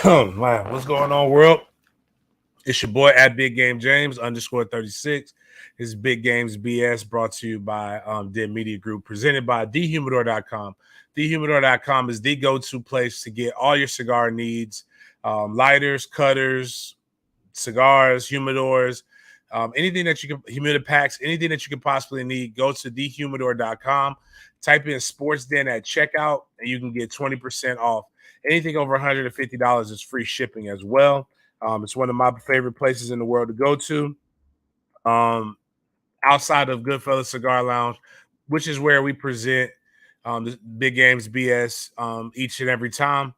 Wow, what's going on, world? It's your boy at Big Game James _36. This is Big Games BS brought to you by Dead Media Group, presented by thehumidor.com. Thehumidor.com is the go-to place to get all your cigar needs, lighters, cutters, cigars, humidors, anything that you can, humidipacks, anything that you can possibly need. Go to thehumidor.com, type in Sports Den at checkout, and you can get 20% off. Anything over $150 is free shipping as well. It's one of my favorite places in the world to go to. Outside of Goodfellas Cigar Lounge, which is where we present the Big Games BS each and every time.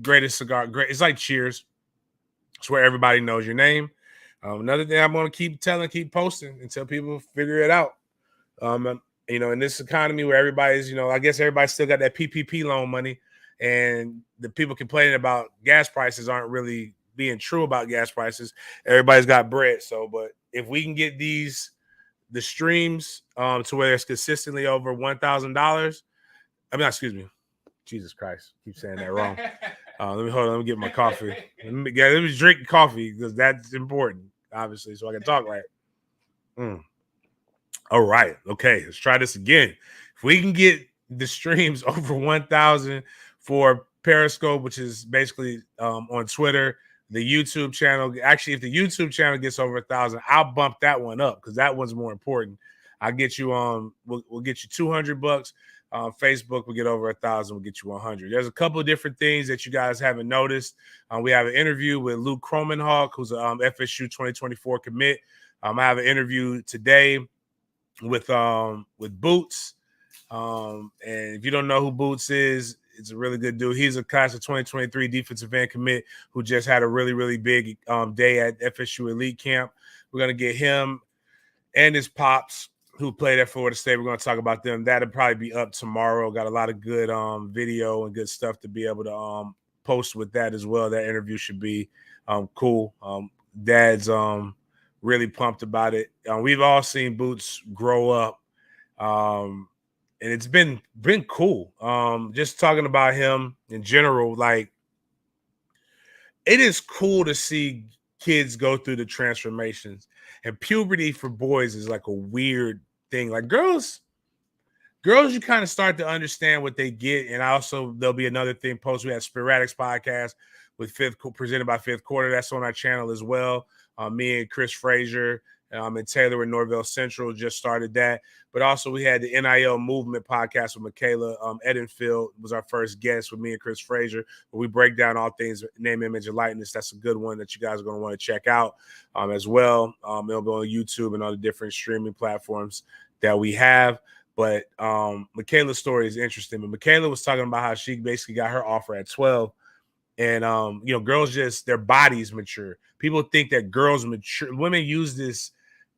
Greatest cigar, great. It's like Cheers. It's where everybody knows your name. Another thing I'm going to keep posting until people figure it out. In this economy where everybody's, I guess everybody still got that PPP loan money, and the people complaining about gas prices aren't really being true about gas prices. Everybody's got bread. So, but if we can get the streams to where it's consistently over $1,000, excuse me, Jesus Christ, keep saying that wrong. Let me get my coffee. Let me drink coffee because that's important, obviously, so I can talk right. All right. Okay. Let's try this again. If we can get the streams over 1,000 for Periscope, which is basically on Twitter, the YouTube channel. Actually, if the YouTube channel gets over 1,000, I'll bump that one up because that one's more important. I'll get you on. We'll get you $200. Facebook will get over 1,000. We'll get you 100. There's a couple of different things that you guys haven't noticed. We have an interview with Luke Cromenhawk, who's a FSU 2024 commit. I have an interview today with Boots. And if you don't know who Boots is, it's a really good dude. He's a class of 2023 defensive end commit who just had a really, really big day at FSU Elite Camp. We're going to get him and his pops who played at Florida State. We're going to talk about them. That'll probably be up tomorrow. Got a lot of good video and good stuff to be able to post with that as well. That interview should be cool. Dad's really pumped about it. We've all seen Boots grow up. And it's been cool. Just talking about him in general, like it is cool to see kids go through the transformations. And puberty for boys is like a weird thing. Like girls, you kind of start to understand what they get. And also there'll be another thing post. We have Sporadics podcast with presented by Fifth Quarter. That's on our channel as well. Me and Chris Frazier and Taylor and Norvell Central just started that. But also we had the NIL Movement podcast with Michaela Edenfield was our first guest with me and Chris Frazier, where we break down all things name, image, and likeness. That's a good one that you guys are going to want to check out as well. It'll be on YouTube and all the different streaming platforms that we have. But Michaela's story is interesting. But Michaela was talking about how she basically got her offer at 12. And, girls just, their bodies mature. People think that girls mature. Women use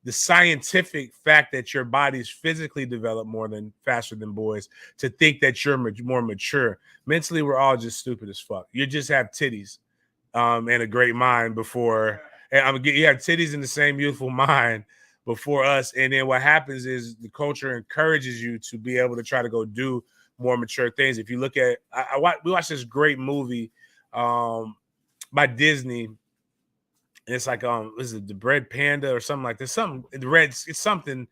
the scientific fact that your body's physically developed faster than boys to think that you're more mature. Mentally, we're all just stupid as fuck. You just have titties and a great mind before. And you have titties in the same youthful mind before us. And then what happens is the culture encourages you to be able to try to go do more mature things. If you look at, we watched this great movie by Disney. It's like is it the Red Panda or something like this? It's something.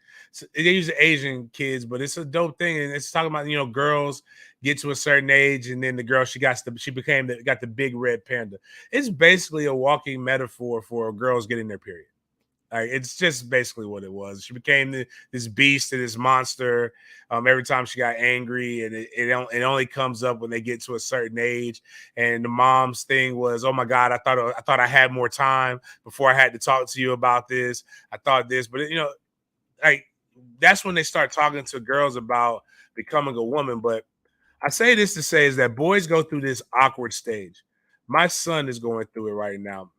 They use the Asian kids, but it's a dope thing, and it's talking about girls get to a certain age, and then the girl she got the big red panda. It's basically a walking metaphor for girls getting their period. Like it's just basically what it was. She became this beast and this monster. Every time she got angry, and it only comes up when they get to a certain age. And the mom's thing was, "Oh my God, I thought I had more time before I had to talk to you about this. I thought this, but like that's when they start talking to girls about becoming a woman." But I say this to say is that boys go through this awkward stage. My son is going through it right now,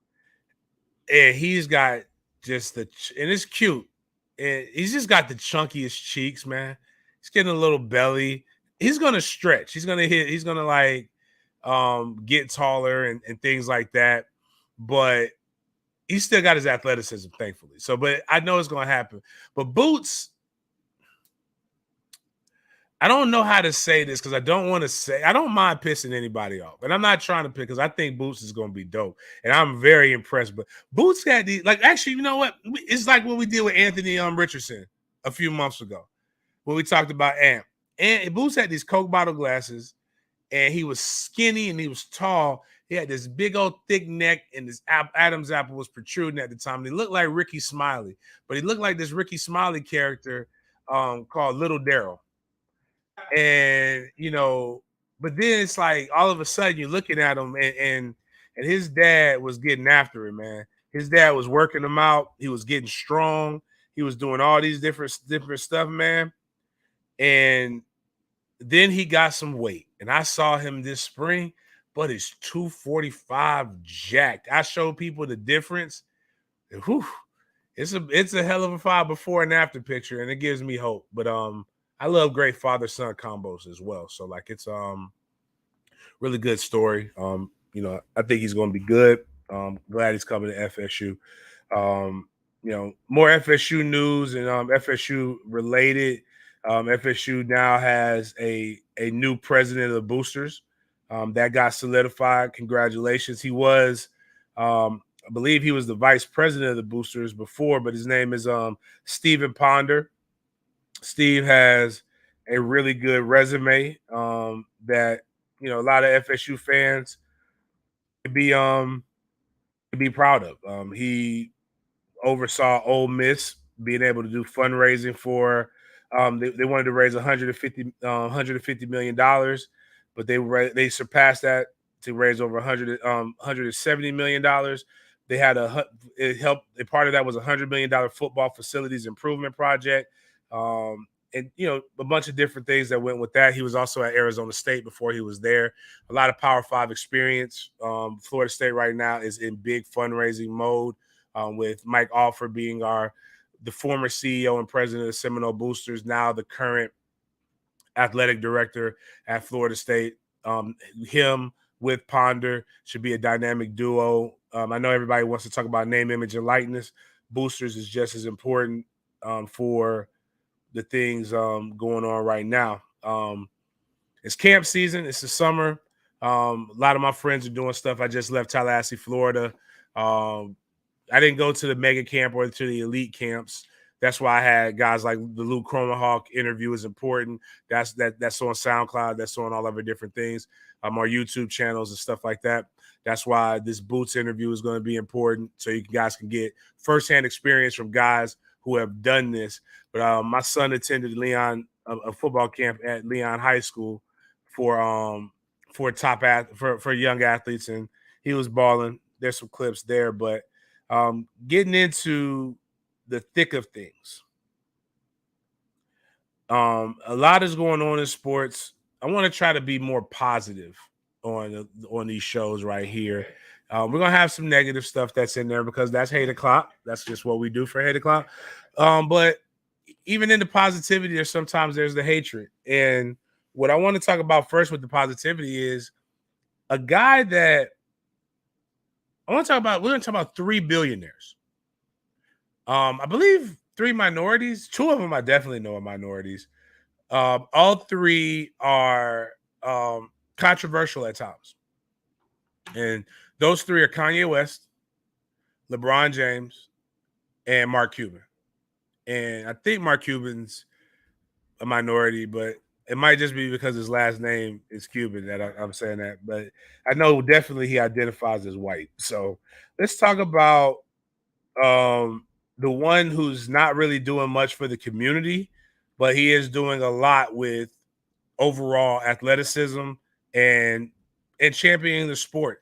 and he's got and it's cute. And he's just got the chunkiest cheeks, man. He's getting a little belly. He's gonna stretch. He's gonna get taller and things like that. But he's still got his athleticism, thankfully. So, but I know it's gonna happen. But Boots, I don't know how to say this because I don't want to say I don't mind pissing anybody off, and I'm not trying to pick because I think Boots is going to be dope, and I'm very impressed. But Boots got these like actually, you know what? It's like what we did with Anthony Richardson a few months ago when we talked about Amp. And Boots had these Coke bottle glasses, and he was skinny and he was tall. He had this big old thick neck, and this Adam's apple was protruding at the time. And he looked like Ricky Smiley, but he looked like this Ricky Smiley character called Little Daryl. And but then it's like all of a sudden you're looking at him, and his dad was getting after it, man. His dad was working him out. He was getting strong. He was doing all these different stuff, man. And then he got some weight, and I saw him this spring, but it's 245 jacked. I showed people the difference. And whew, it's a hell of a file before and after picture, and it gives me hope. But I love great father son combos as well. So like it's really good story. I think he's going to be good. Glad he's coming to FSU. More FSU news and FSU related. FSU now has a new president of the Boosters. That got solidified. Congratulations. He was, I believe he was the vice president of the Boosters before, but his name is Stephen Ponder. Steve has a really good resume that a lot of FSU fans could be proud of. He oversaw Ole Miss being able to do fundraising for. They wanted to raise 150 million dollars, but they surpassed that to raise over 170 million dollars. They had it helped. A part of that was $100 million football facilities improvement project. And a bunch of different things that went with that. He was also at Arizona State before he was there. A lot of Power 5 experience. Florida State right now is in big fundraising mode, with Mike Alford being the former CEO and president of the Seminole Boosters, now the current athletic director at Florida State. Him with Ponder should be a dynamic duo. I know everybody wants to talk about name, image, and likeness. Boosters is just as important for the things going on right now. It's camp season. It's the summer. A lot of my friends are doing stuff. I just left Tallahassee, Florida. I didn't go to the mega camp or to the elite camps. That's why I had guys like the Luke Cromahawk interview is important. That's on SoundCloud. That's on all of our different things, our YouTube channels and stuff like that. That's why this Boots interview is going to be important, so you guys can get firsthand experience from guys who have done this. But my son attended a football camp at Leon High School for young athletes, and he was balling. There's some clips there, but getting into the thick of things. A lot is going on in sports. I want to try to be more positive on these shows right here. We're gonna have some negative stuff that's in there because that's hate o'clock. That's just what we do for hate o'clock. But even in the positivity, there's the hatred. And what I want to talk about first with the positivity is a guy that we're going to talk about 3 billionaires. I believe 3 minorities. 2 of them I definitely know are minorities. All 3 are controversial at times. And those 3 are Kanye West, LeBron James, and Mark Cuban. And I think Mark Cuban's a minority, but it might just be because his last name is Cuban that I'm saying that. But I know definitely he identifies as white. So let's talk about the one who's not really doing much for the community, but he is doing a lot with overall athleticism and championing the sport.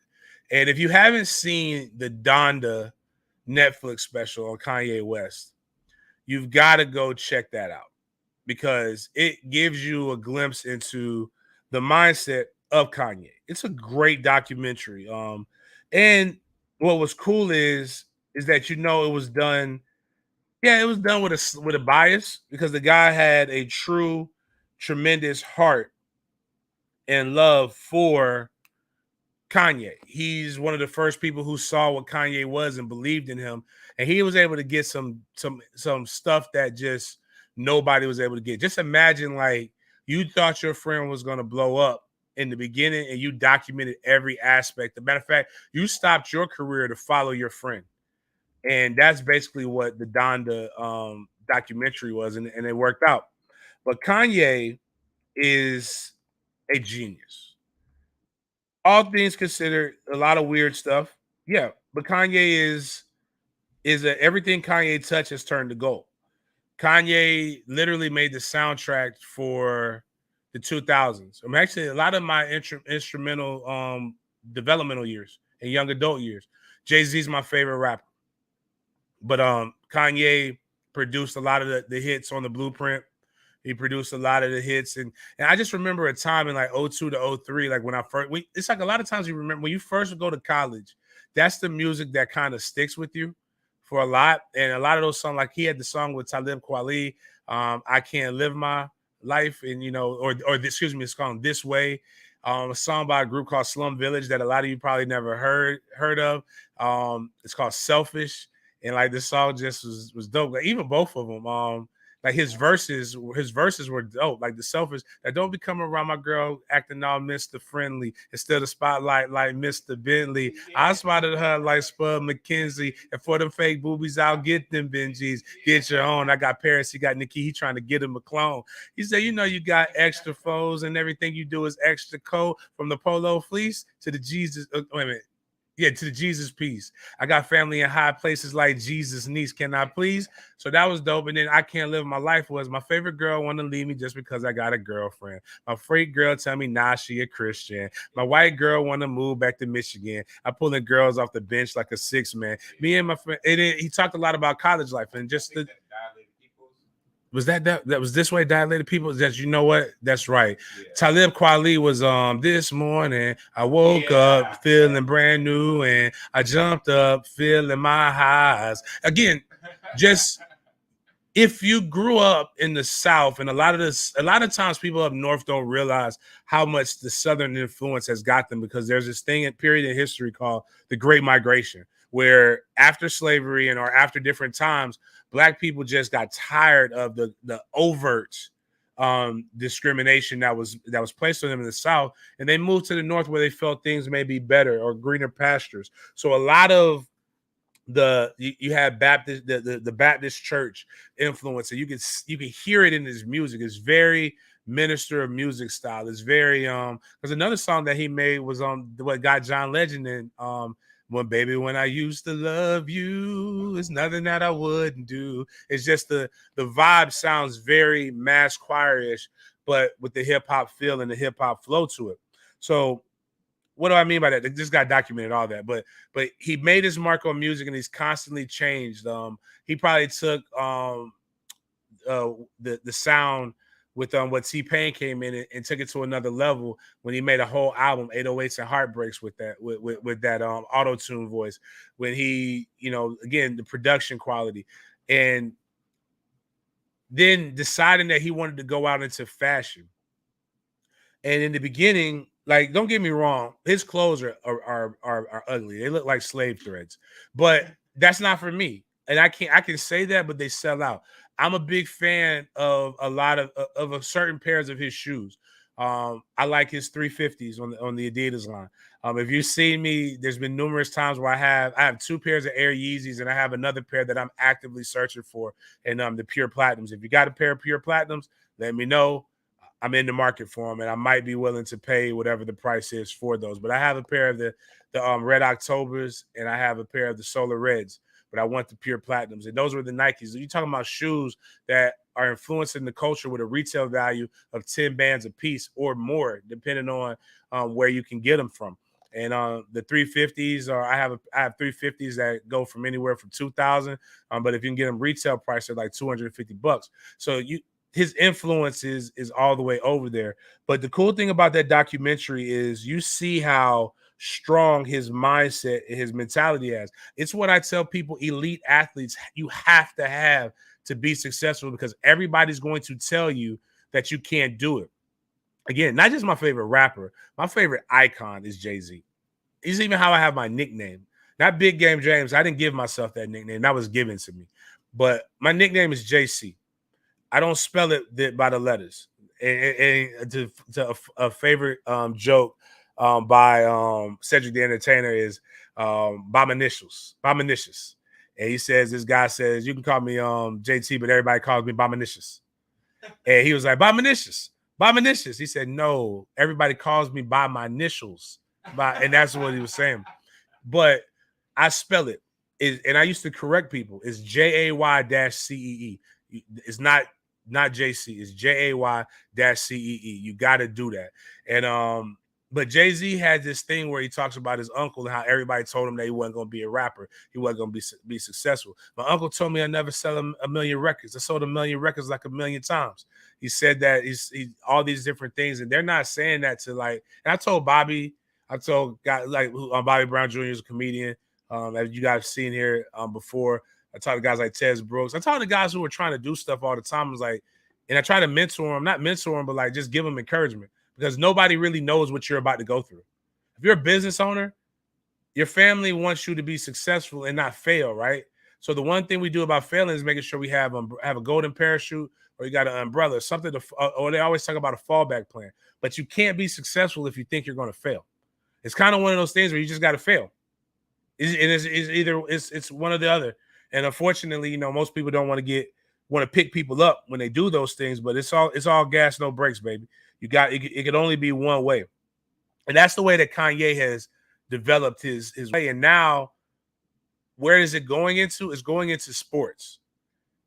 And if you haven't seen the Donda Netflix special on Kanye West, you've got to go check that out because it gives you a glimpse into the mindset of Kanye. It's a great documentary. And what was cool is that it was done. Yeah, it was done with a bias because the guy had a true, tremendous heart and love for Kanye. He's one of the first people who saw what Kanye was and believed in him, and he was able to get some stuff that just nobody was able to get. Just imagine like You thought your friend was going to blow up in the beginning and you documented every aspect. As a matter of fact, you stopped your career to follow your friend. And that's basically what the Donda documentary was, and it worked out. But Kanye is a genius. All things considered, a lot of weird stuff. Yeah, but Kanye is a, everything Kanye touches turned to gold. Kanye literally made the soundtrack for the 2000s. I'm actually a lot of my instrumental developmental years and young adult years. Jay-Z's my favorite rapper. But Kanye produced a lot of the hits on the Blueprint. He produced a lot of the hits, and I just remember a time in like '02 to '03, like when I first. It's like a lot of times you remember when you first go to college. That's the music that kind of sticks with you for a lot, and a lot of those songs. Like he had the song with Talib Kweli, "I Can't Live My Life," and excuse me, it's called "This Way." A song by a group called Slum Village that a lot of you probably never heard of. It's called "Selfish." And like this song just was dope. Like even both of them, like his verses were dope. Like the selfish that don't be coming around my girl acting all Mr. Friendly instead of spotlight like Mr. Bentley. I spotted her like Spud McKenzie, and for them fake boobies, I'll get them Benjis. Get your own. I got Paris, he got Nikki, he trying to get him a clone. He said, you got extra foes and everything you do is extra cold from the polo fleece to the Jesus. Wait a minute. Yeah, to the Jesus piece. I got family in high places like Jesus' niece. Can I please? So that was dope. And then I Can't Live My Life was my favorite girl want to leave me just because I got a girlfriend. My freak girl tell me nah, she a Christian. My white girl want to move back to Michigan. I pulling girls off the bench like a six man. Me and my friend. And then he talked a lot about college life and just the. Was that was This Way Dilated People? What? That's right. Yeah. Talib Kweli was this morning. I woke up feeling brand new and I jumped up feeling my highs. Again, just if you grew up in the South, and a lot of times people up north don't realize how much the Southern influence has got them because there's this period in history called the Great Migration, where after slavery and or after different times, Black people just got tired of the overt discrimination that was placed on them in the South, and they moved to the North where they felt things may be better or greener pastures. So a lot of you have Baptist the Baptist church influence, and you can hear it in his music. It's very minister of music style. It's very because another song that he made was on what got John Legend in when I used to love you, it's nothing that I wouldn't do. It's just the vibe sounds very mass choir-ish, but with the hip hop feel and the hip hop flow to it. So what do I mean by that? They just got documented all that, but he made his mark on music and he's constantly changed. He probably took the sound with what T-Pain came in and took it to another level when he made a whole album, 808s and Heartbreaks, with that auto-tune voice. When he, again, the production quality, and then deciding that he wanted to go out into fashion. And in the beginning, like, don't get me wrong, his clothes are ugly. They look like slave threads, but that's not for me. And I can say that, but they sell out. I'm a big fan of a lot of a certain pairs of his shoes. I like his 350s on the Adidas line. If you've seen me, there's been numerous times where I have two pairs of Air Yeezys, and I have another pair that I'm actively searching for, and the Pure Platinums. If you got a pair of Pure Platinums, let me know. I'm in the market for them, and I might be willing to pay whatever the price is for those. But I have a pair of the Red Octobers, and I have a pair of the Solar Reds. But I want the Pure Platinums, and those were the Nikes. You're talking about shoes that are influencing the culture with a retail value of 10 bands a piece or more, depending on where you can get them from. And the 350s, I have 350s that go from anywhere from 2,000. But if you can get them retail price, they're like $250. So his influence is all the way over there. But the cool thing about that documentary is you see how strong his mindset and his mentality is. It's what I tell people, elite athletes, you have to have to be successful, because everybody's going to tell you that you can't do it. Again, not just my favorite rapper, my favorite icon is Jay-Z. He's even how I have my nickname. Not Big Game James. I didn't give myself that nickname. That was given to me. But my nickname is JC. I don't spell it by the letters. And to a favorite joke by Cedric the Entertainer is Bominicious. Bominicious. And he says, this guy says, you can call me JT, but everybody calls me Bominicious. And he was like, Bominicious. Bominicious. He said, no, everybody calls me by my initials. And that's what he was saying. But I spell it. And I used to correct people. It's JAY-CEE. It's not JC. It's JAY-CEE. You got to do that. And but Jay-Z had this thing where he talks about his uncle and how everybody told him that he wasn't going to be a rapper. He wasn't going to be successful. My uncle told me I never sell a million records. I sold a million records like a million times. He said that he's all these different things, and they're not saying that to like. And I told Bobby, guys like Bobby Brown Jr. is a comedian, as you guys have seen here before. I talk to guys like Tez Brooks. I talk to guys who are trying to do stuff all the time. It's like, and I try to mentor them, not mentor them, but like just give them encouragement. Because nobody really knows what you're about to go through. If you're a business owner, your family wants you to be successful and not fail, right? So the one thing we do about failing is making sure we have a golden parachute, or you got an umbrella, something or they always talk about a fallback plan. But you can't be successful if you think you're going to fail. It's kind of one of those things where you just got to fail. It's one or the other. And unfortunately, most people don't want to pick people up when they do those things, but it's all gas, no brakes, baby. It could only be one way. And that's the way that Kanye has developed his way. And now where is it going into? It's going into sports.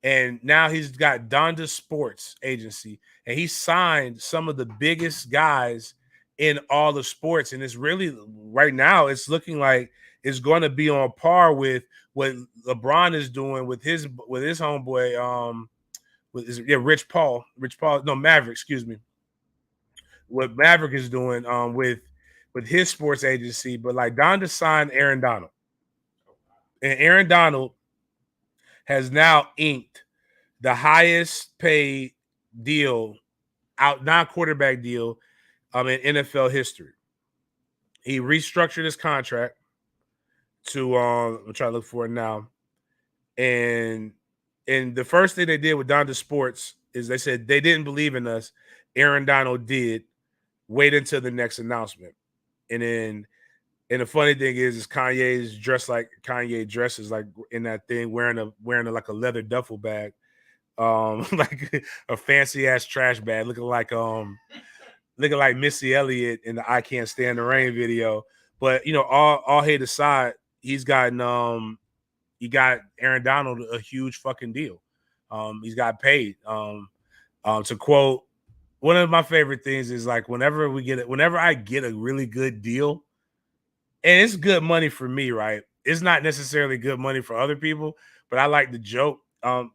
And now he's got Donda Sports Agency, and he signed some of the biggest guys in all the sports. And it's really right now, it's looking like it's going to be on par with what LeBron is doing with his homeboy, Maverick, excuse me. What Maverick is doing with his sports agency, but like Donda signed Aaron Donald. And Aaron Donald has now inked the highest paid deal, non-quarterback deal in NFL history. He restructured his contract to I'm trying to look for it now. And the first thing they did with Donda Sports is they said they didn't believe in us. Aaron Donald did. Wait until the next announcement. And the funny thing is Kanye is dressed like Kanye dresses, like in that thing, wearing like a leather duffel bag, like a fancy ass trash bag, looking like Missy Elliott in the "I Can't Stand the Rain" video. But all hate aside, he got Aaron Donald a huge fucking deal. He's got paid. To quote, one of my favorite things is like whenever I get a really good deal, and it's good money for me, right? It's not necessarily good money for other people, but I like the joke.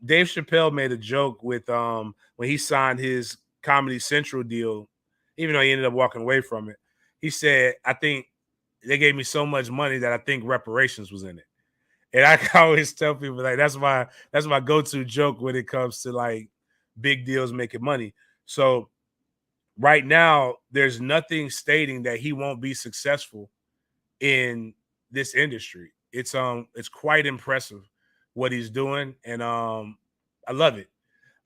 Dave Chappelle made a joke with when he signed his Comedy Central deal, even though he ended up walking away from it. He said, I think they gave me so much money that I think reparations was in it. And I always tell people like that's my go-to joke when it comes to like big deals making money. So right now, there's nothing stating that he won't be successful in this industry. It's quite impressive what he's doing, and I love it.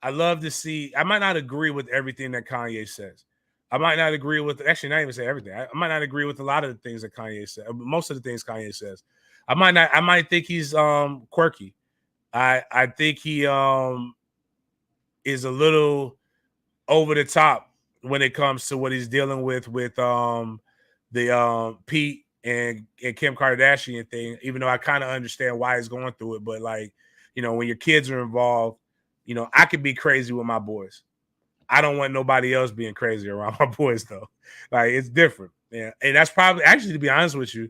I love to see. I might not agree with everything that Kanye says. I might not agree with not even say everything. I might not agree with a lot of the things that Kanye said. Most of the things Kanye says. I might think he's quirky. I think he is a little over the top when it comes to what he's dealing with the Pete and Kim Kardashian thing, even though I kind of understand why he's going through it. But like, when your kids are involved, I could be crazy with my boys. I don't want nobody else being crazy around my boys though. Like it's different. Yeah. And that's probably actually, to be honest with you,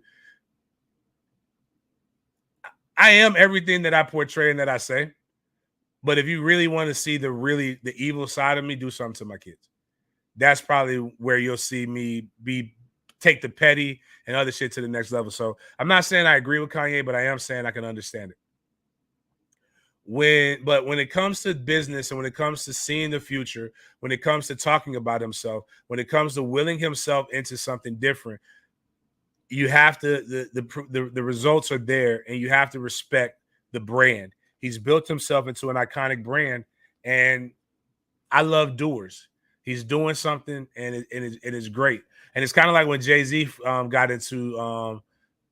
I am everything that I portray and that I say. But if you really want to see the evil side of me, do something to my kids. That's probably where you'll see me take the petty and other shit to the next level. So I'm not saying I agree with Kanye, but I am saying I can understand it. But when it comes to business and when it comes to seeing the future, when it comes to talking about himself, when it comes to willing himself into something different, you have to the results are there, and you have to respect the brand. He's built himself into an iconic brand, and I love doers. He's doing something, and it's great. And it's kind of like when Jay-Z got into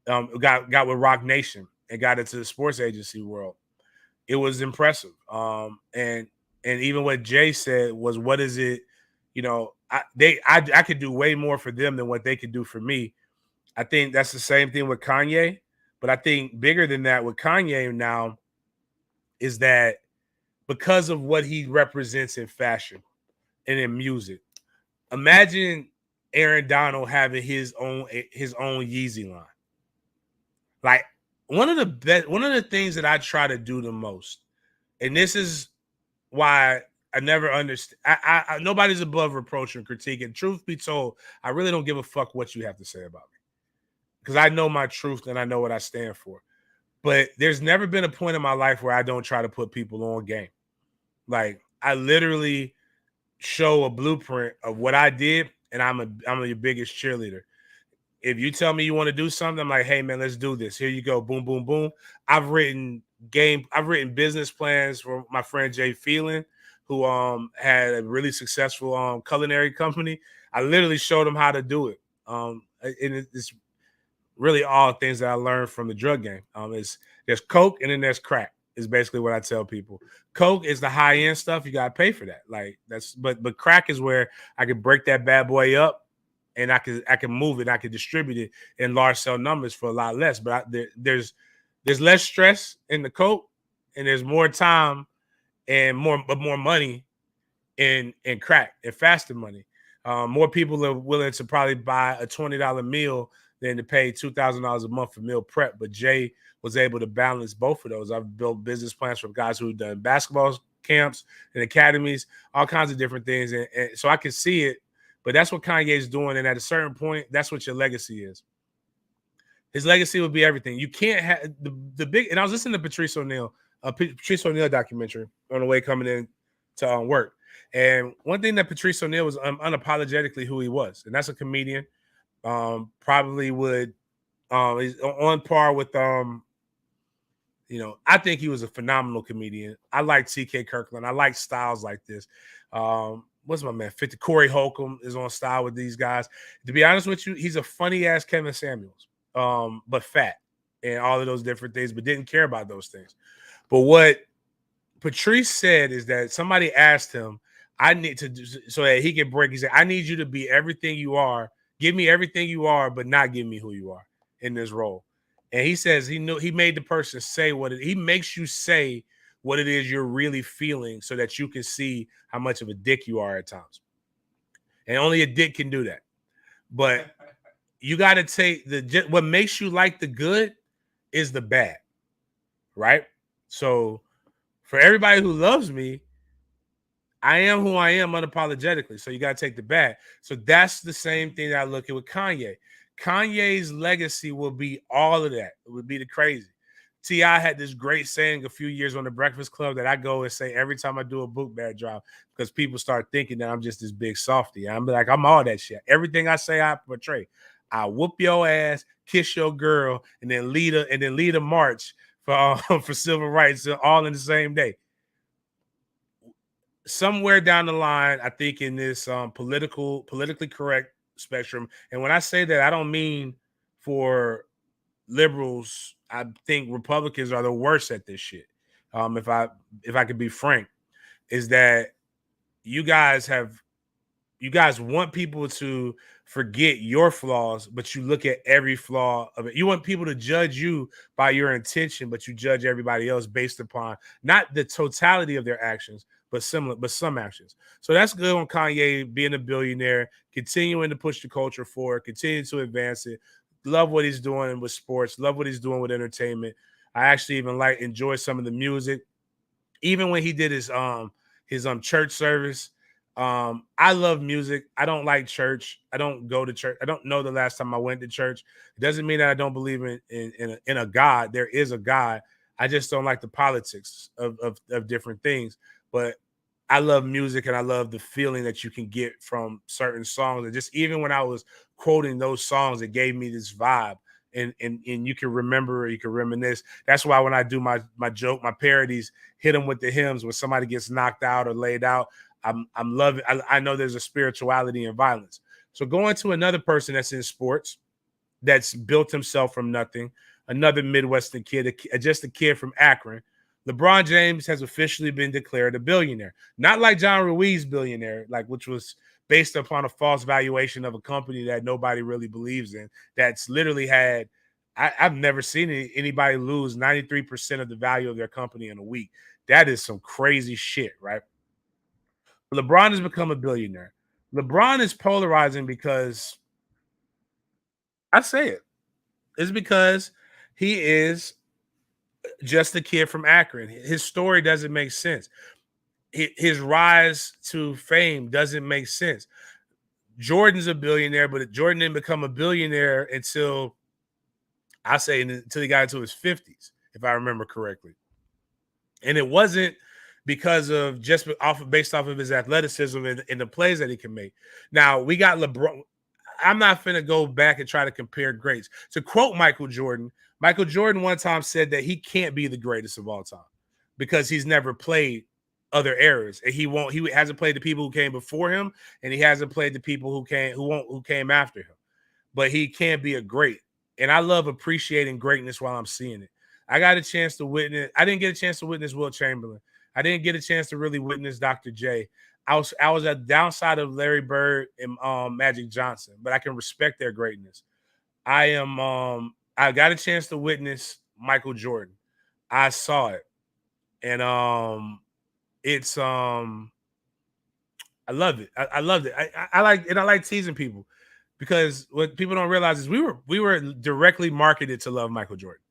got with Rock Nation and got into the sports agency world. It was impressive. And even what Jay said was, what is it? You know, I could do way more for them than what they could do for me. I think that's the same thing with Kanye, but I think bigger than that with Kanye now is that because of what he represents in fashion and in music. Imagine Aaron Donald having his own Yeezy line. Like one of the things that I try to do the most, and this is why I never understand. Nobody's above reproach and critique. And truth be told, I really don't give a fuck what you have to say about me because I know my truth and I know what I stand for. But there's never been a point in my life where I don't try to put people on game. Like I literally show a blueprint of what I did, and I'm your biggest cheerleader. If you tell me you want to do something, I'm like, hey man, let's do this. Here you go. Boom, boom, boom. I've written business plans for my friend Jay Phelan, who had a really successful culinary company. I literally showed him how to do it. And it's really all things that I learned from the drug game. There's coke and then there's crack. Is basically what I tell people. Coke is the high end stuff. You gotta pay for that. Like that's but crack is where I can break that bad boy up and I can move it. I can distribute it in large cell numbers for a lot less. But there's less stress in the coke, and there's more time and more money in crack and faster money. More people are willing to probably buy a $20 meal than to pay $2,000 a month for meal prep. But Jay was able to balance both of those. I've built business plans for guys who've done basketball camps and academies, all kinds of different things. And so I can see it, but that's what Kanye's doing. And at a certain point, that's what your legacy is. His legacy would be everything. You can't have the big, and I was listening to Patrice O'Neal documentary on the way coming in to work. And one thing that Patrice O'Neal was unapologetically who he was, and that's a comedian. Probably would he's on par with I think he was a phenomenal comedian. I like TK Kirkland. I like styles like this. What's my man? 50 Corey Holcomb is on style with these guys. To be honest with you, he's a funny ass Kevin Samuels, but fat and all of those different things, but didn't care about those things. But what Patrice said is that somebody asked him, I need to do so that he can break. He said, I need you to be everything you are. Give me everything you are, but not give me who you are in this role. And he says he made the person say he makes you say what it is you're really feeling so that you can see how much of a dick you are at times. And only a dick can do that. But you got to take what makes you like the good is the bad. Right? So for everybody who loves me, I am who I am unapologetically. So you got to take the bad. So that's the same thing that I look at with Kanye. Kanye's legacy will be all of that. It would be the crazy. T.I. had this great saying a few years on the Breakfast Club that I go and say every time I do a book bag drop because people start thinking that I'm just this big softy. I'm like, I'm all that shit. Everything I say, I portray. I whoop your ass, kiss your girl, and then lead a march for civil rights all in the same day. Somewhere down the line, I think in this politically correct spectrum, and when I say that, I don't mean for liberals. I think Republicans are the worst at this shit. If I could be frank, is that you guys want people to forget your flaws, but you look at every flaw of it. You want people to judge you by your intention, but you judge everybody else based upon not the totality of their actions, but some actions. So that's good on Kanye being a billionaire, continuing to push the culture forward, continuing to advance it. Love what he's doing with sports, love what he's doing with entertainment. I actually even enjoy some of the music. Even when he did his church service, I love music. I don't like church. I don't go to church. I don't know the last time I went to church. It doesn't mean that I don't believe in a God. There is a God. I just don't like the politics of different things. But I love music and I love the feeling that you can get from certain songs. And just even when I was quoting those songs, it gave me this vibe. And you can remember, you can reminisce. That's why when I do my joke, my parodies, hit them with the hymns when somebody gets knocked out or laid out. I'm loving. I know there's a spirituality in violence. So going to another person that's in sports, that's built himself from nothing, another Midwestern kid, just a kid from Akron. LeBron James has officially been declared a billionaire. Not like John Ruiz billionaire, like which was based upon a false valuation of a company that nobody really believes in. That's literally had. I've never seen anybody lose 93% of the value of their company in a week. That is some crazy shit, right? LeBron has become a billionaire. LeBron is polarizing because I say it. It's because he is just a kid from Akron. His story doesn't make sense. His rise to fame doesn't make sense. Jordan's a billionaire, but Jordan didn't become a billionaire until until he got into his 50s, if I remember correctly. And it wasn't because of based off of his athleticism and the plays that he can make. Now we got LeBron. I'm not finna go back and try to compare greats. To quote Michael Jordan one time said that he can't be the greatest of all time because he's never played other eras, and he hasn't played the people who came before him, and he hasn't played the people who came after him. But he can be a great, and I love appreciating greatness while I'm seeing it. I didn't get a chance to witness Will Chamberlain. I didn't get a chance to really witness Dr. J. I was at the downside of Larry Bird and Magic Johnson, but I can respect their greatness. I got a chance to witness Michael Jordan. I saw it. And it's I love it. I loved it. I like teasing people because what people don't realize is we were directly marketed to love Michael Jordan.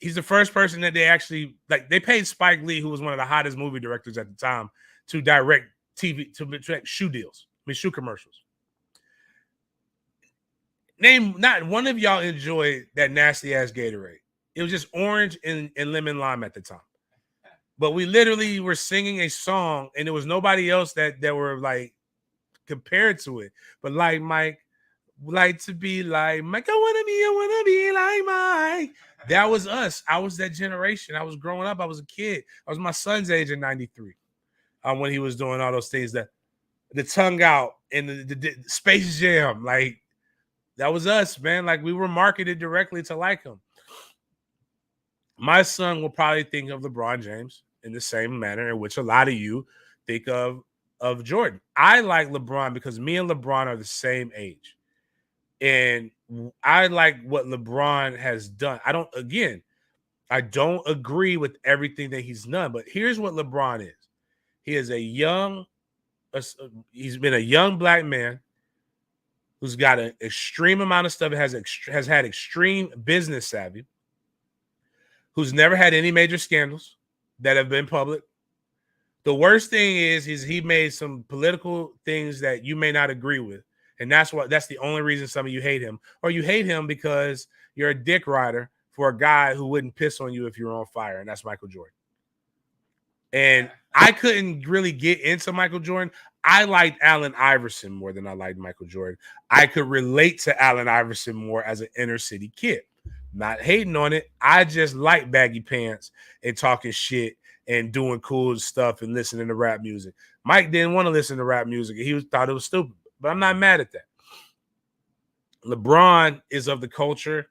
He's the first person that they actually they paid Spike Lee, who was one of the hottest movie directors at the time, to direct shoe deals. Shoe commercials. Name not one of y'all enjoyed that nasty ass Gatorade. It was just orange and lemon lime at the time. But we literally were singing a song, and there was nobody else that were like compared to it. But like Mike, like to be like Mike, I wanna be like Mike. That was us. I was that generation. I was growing up. I was a kid. I was my son's age in '93 when he was doing all those things, that the tongue out and the Space Jam. Like that was us, man. Like we were marketed directly to like him. My son will probably think of LeBron James in the same manner in which a lot of you think of Jordan. I like LeBron because me and LeBron are the same age. And I like what LeBron has done. I don't agree with everything that he's done, but here's what LeBron is. He is he's been a young black man who's got an extreme amount of stuff, has had extreme business savvy, who's never had any major scandals that have been public. The worst thing is he made some political things that you may not agree with. And that's the only reason some of you hate him. Or you hate him because you're a dick rider for a guy who wouldn't piss on you if you were on fire. And that's Michael Jordan. And I couldn't really get into Michael Jordan. I liked Allen Iverson more than I liked Michael Jordan. I could relate to Allen Iverson more as an inner city kid. Not hating on it. I just like baggy pants and talking shit and doing cool stuff and listening to rap music. Mike didn't want to listen to rap music. He thought it was stupid. But I'm not mad at that. LeBron is of the culture,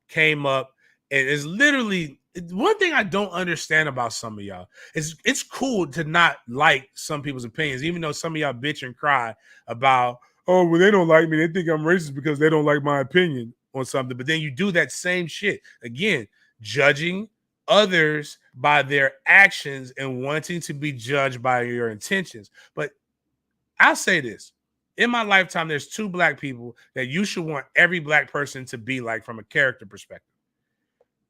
came up, and is literally one thing I don't understand about some of y'all is it's cool to not like some people's opinions, even though some of y'all bitch and cry about, oh, well, they don't like me. They think I'm racist because they don't like my opinion on something. But then you do that same shit. Again, judging others by their actions and wanting to be judged by your intentions. But I'll say this. In my lifetime, there's 2 black people that you should want every black person to be like from a character perspective.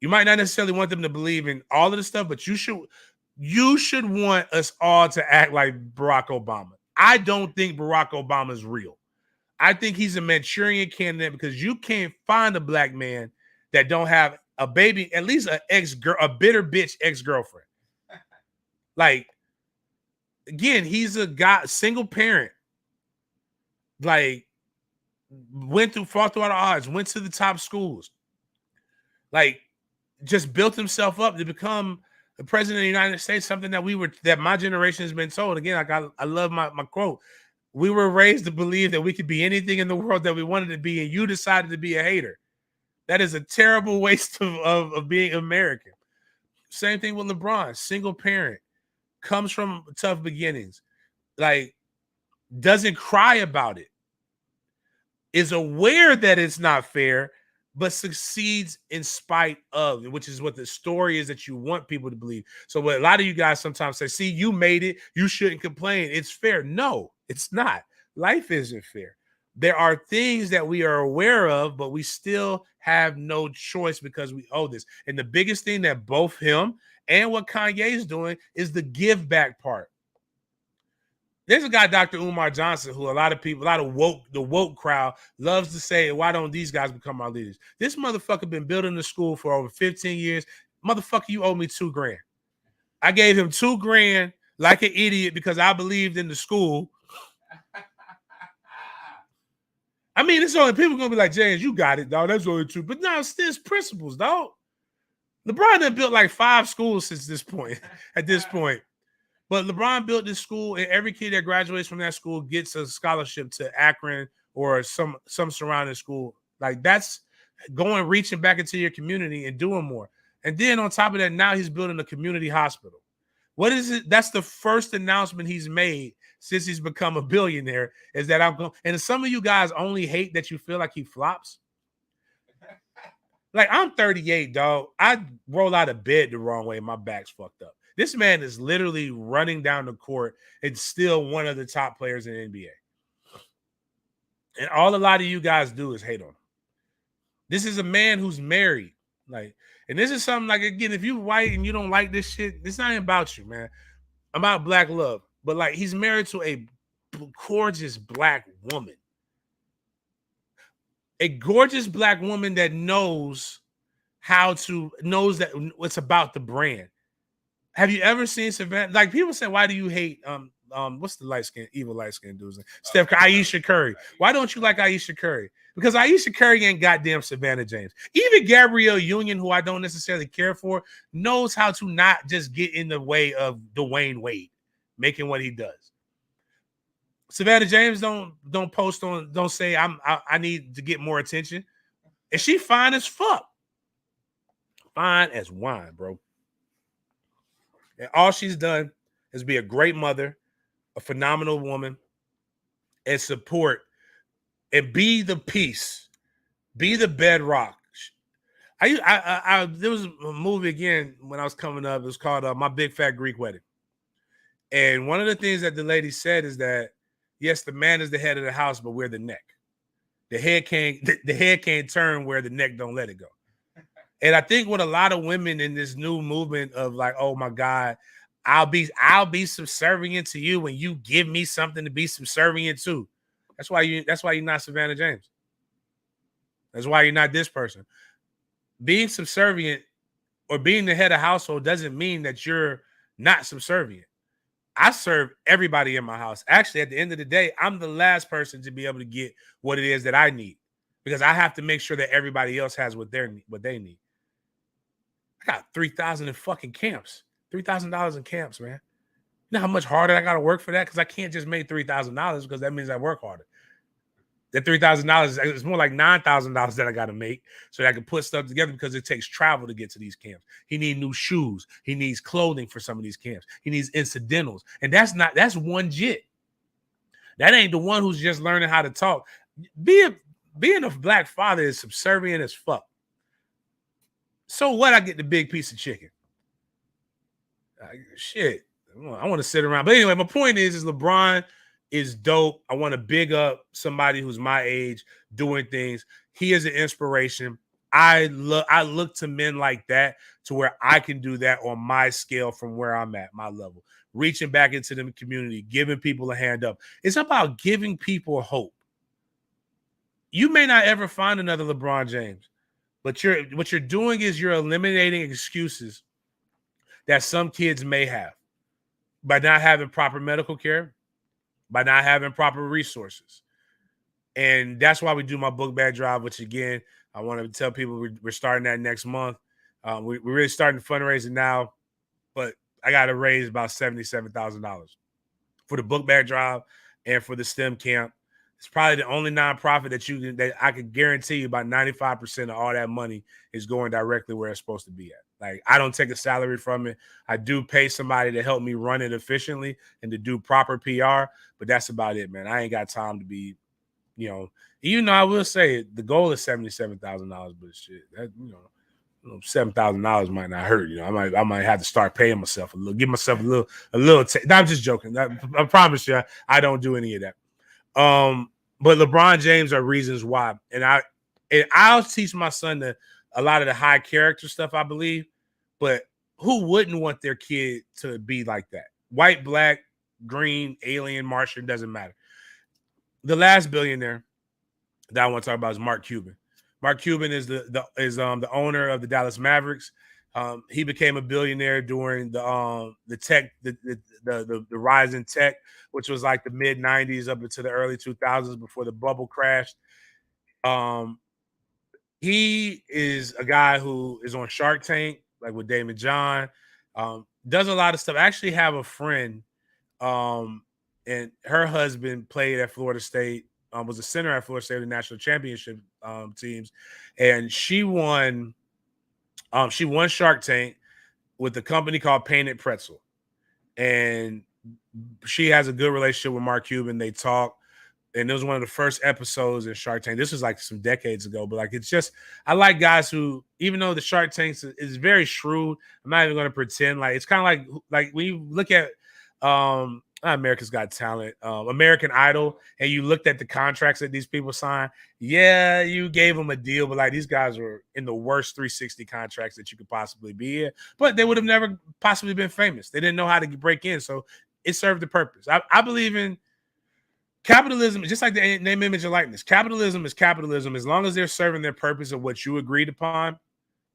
You might not necessarily want them to believe in all of the stuff, but you should want us all to act like Barack Obama. I don't think Barack Obama is real. I think he's a Manchurian candidate because you can't find a black man that don't have a baby, at least a bitter bitch ex-girlfriend. Like, again, he's a guy, single parent. Like, fought through all the odds, went to the top schools. Like, just built himself up to become The president of the United States, something that my generation has been told. Again, like I love my quote. We were raised to believe that we could be anything in the world that we wanted to be, and you decided to be a hater. That is a terrible waste of being American. Same thing with LeBron, single parent, comes from tough beginnings, like doesn't cry about it, is aware that it's not fair, but succeeds in spite of, which is what the story is that you want people to believe. So what a lot of you guys sometimes say, see, you made it, you shouldn't complain. It's fair. No, it's not. Life isn't fair. There are things that we are aware of, but we still have no choice because we owe this. And the biggest thing that both him and what Kanye is doing is the give back part. There's a guy, Dr. Umar Johnson, who a lot of the woke crowd loves to say, why don't these guys become our leaders? This motherfucker been building the school for over 15 years. Motherfucker, you owe me $2,000. I gave him $2,000 like an idiot because I believed in the school. I mean, it's only people gonna be like, James, you got it, dog. That's only true. But no, it's still principles, dog. LeBron done built like 5 schools since this point, at this point. But LeBron built this school, and every kid that graduates from that school gets a scholarship to Akron or some surrounding school. Like that's reaching back into your community and doing more. And then on top of that, now he's building a community hospital. What is it? That's the first announcement he's made since he's become a billionaire, is that I'm going. And some of you guys only hate that you feel like he flops. Like, I'm 38, dog. I roll out of bed the wrong way and my back's fucked up. This man is literally running down the court and still one of the top players in the NBA. And all a lot of you guys do is hate on him. This is a man who's married. Like, and this is something like, again, if you white and you don't like this shit, it's not about you, man. About black love. But like, he's married to a gorgeous black woman. A gorgeous black woman that knows that it's about the brand. Have you ever seen Savannah? Like, people say, why do you hate what's the evil light skin dude's name? Steph Curry, Ayesha Curry. Why don't you like Ayesha Curry? Because Ayesha Curry ain't goddamn Savannah James. Even Gabrielle Union, who I don't necessarily care for, knows how to not just get in the way of Dwayne Wade making what he does. Savannah James don't post on, don't say I need to get more attention. And she fine as fuck. Fine as wine, bro. And all she's done is be a great mother, a phenomenal woman, and support, and be the peace, be the bedrock. There was a movie again when I was coming up. It was called My Big Fat Greek Wedding. And one of the things that the lady said is that, yes, the man is the head of the house, but we're the neck. The head can't turn where the neck don't let it go. And I think what a lot of women in this new movement of like, oh my God, I'll be subservient to you when you give me something to be subservient to. That's why you're not Savannah James. That's why you're not this person. Being subservient or being the head of household doesn't mean that you're not subservient. I serve everybody in my house. Actually, at the end of the day, I'm the last person to be able to get what it is that I need, because I have to make sure that everybody else has what they need. I got 3,000 in fucking camps. $3,000 in camps, man. You know how much harder I got to work for that? Because I can't just make $3,000, because that means I work harder. That $3,000 is more like $9,000 that I got to make so that I can put stuff together, because it takes travel to get to these camps. He needs new shoes. He needs clothing for some of these camps. He needs incidentals. And that's one jit. That ain't the one who's just learning how to talk. Being a black father is subservient as fuck. So what? I get the big piece of chicken. Shit. I want to sit around. But anyway, my point is LeBron is dope. I want to big up somebody who's my age doing things. He is an inspiration. I look to men like that to where I can do that on my scale from where I'm at, my level. Reaching back into the community, giving people a hand up. It's about giving people hope. You may not ever find another LeBron James, but what you're doing is you're eliminating excuses that some kids may have by not having proper medical care, by not having proper resources. And that's why we do my book bag drive, which, again, I want to tell people we're starting that next month. We're really starting fundraising now. I got to raise about $77,000 for the book bag drive and for the STEM camp. It's probably the only nonprofit that I could guarantee you about 95% of all that money is going directly where it's supposed to be at. Like, I don't take a salary from it. I do pay somebody to help me run it efficiently and to do proper PR, but that's about it, man. I ain't got time to be, even though I will say the goal is $77,000, but shit, that, $7,000 might not hurt. I might have to start paying myself a little, give myself a little. No, I'm just joking. I promise you, I don't do any of that. But LeBron James are reasons why, and I'll teach my son a lot of the high character stuff, I believe. But who wouldn't want their kid to be like that? White, black, green, alien, Martian, doesn't matter. The last billionaire that I want to talk about is Mark Cuban. Mark Cuban is the owner of the Dallas Mavericks. He became a billionaire during the rise in tech, which was like the mid '90s up into the early 2000s before the bubble crashed. He is a guy who is on Shark Tank, like with Damon John. Does a lot of stuff. I actually have a friend, and her husband played at Florida State. Was a center at Florida State in the national championship teams, and she won Shark Tank with a company called Painted Pretzel, and she has a good relationship with Mark Cuban. They talk, and it was one of the first episodes in Shark Tank. This was like some decades ago, but like it's just I like guys who, even though the Shark Tank is very shrewd, I'm not even going to pretend like it's kind of like when you look at America's Got Talent, American Idol, and you looked at the contracts that these people signed. Yeah, you gave them a deal, but like these guys were in the worst 360 contracts that you could possibly be in. But they would have never possibly been famous. They didn't know how to break in, so it served the purpose. I believe in capitalism, just like the name, image, and likeness. Capitalism is capitalism as long as they're serving their purpose of what you agreed upon.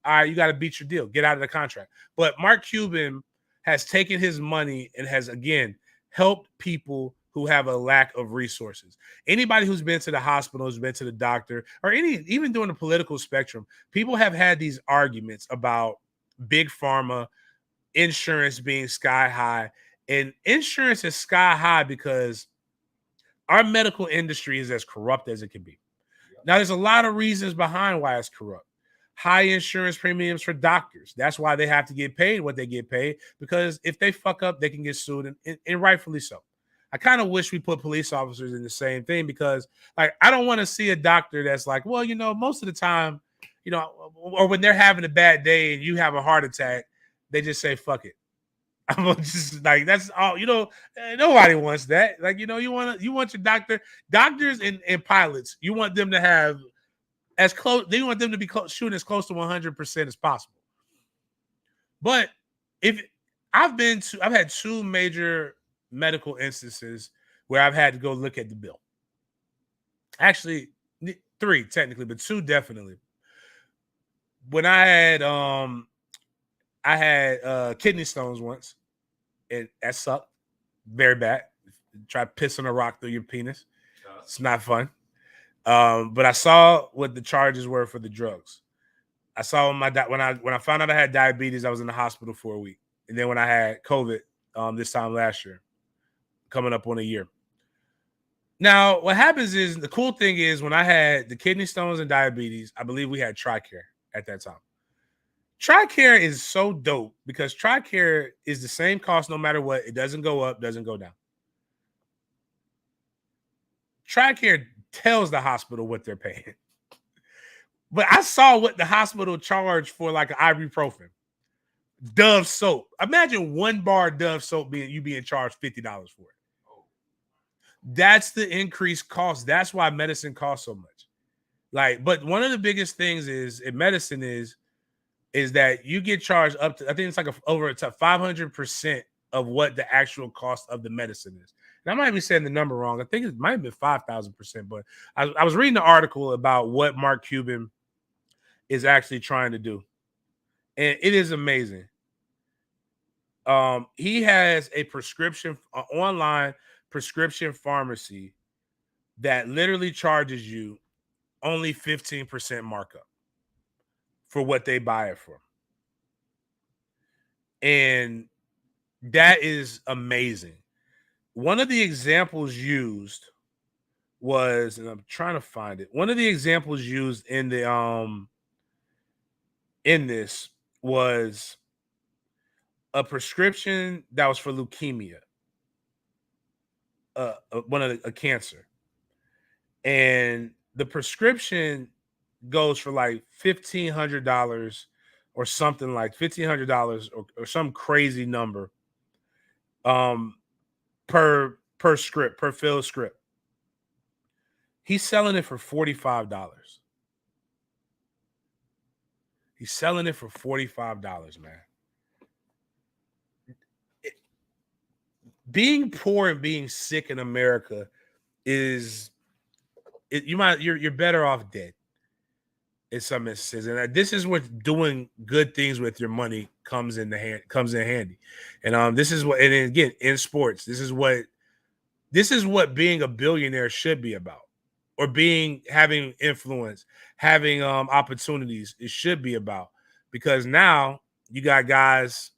All right, you got to beat your deal, get out of the contract. But Mark Cuban has taken his money and has again helped people who have a lack of resources. Anybody who's been to the hospital, who's been to the doctor, or even during the political spectrum, people have had these arguments about big pharma, insurance being sky high, and insurance is sky high because our medical industry is as corrupt as it can be. Now, there's a lot of reasons behind why it's corrupt. High insurance premiums for doctors. That's why they have to get paid what they get paid, because if they fuck up, they can get sued, and rightfully so. I kind of wish we put police officers in the same thing, because like I don't want to see a doctor that's like, well, most of the time, or when they're having a bad day and you have a heart attack, they just say, fuck it. I'm just like, that's all, nobody wants that. Like, you want your doctors and pilots, you want them to have as close, they want them to be shooting as close to 100% as possible. But if I've had two major medical instances where I've had to go look at the bill. Actually, three technically, but two definitely. When I had kidney stones once, and that sucked very bad. Try pissing a rock through your penis. It's not fun. But I saw what the charges were for the drugs. I saw when I found out I had diabetes, I was in the hospital for a week. And then when I had COVID this time last year, coming up on a year. Now, what happens is, the cool thing is, when I had the kidney stones and diabetes, I believe we had TRICARE at that time. TRICARE is so dope because TRICARE is the same cost no matter what. It doesn't go up, doesn't go down. TRICARE tells the hospital what they're paying. But I saw what the hospital charged for like an ibuprofen. Dove soap. Imagine one bar Dove soap being charged $50 for it. That's the increased cost. That's why medicine costs so much. But one of the biggest things in medicine is that you get charged up to, I think it's like over to 500% of what the actual cost of the medicine is. And I might be saying the number wrong. I think it might have been 5,000%, but I was reading the article about what Mark Cuban is actually trying to do. And it is amazing. He has a online prescription pharmacy that literally charges you only 15% markup for what they buy it for. And That is amazing. One of the examples used was, and I'm trying to find it. One of the examples used in this was a prescription that was for leukemia, a cancer, and the prescription goes for like $1,500 or something like $1,500 or some crazy number um per script, per filled script. He's selling it for $45. He's selling it for $45, man. It, being poor and being sick in America is you're better off dead in some instances, and this is what doing good things with your money comes in handy. And this is what, and again, in sports, this is what being a billionaire should be about, or having influence, having opportunities. It should be about, because now you got guys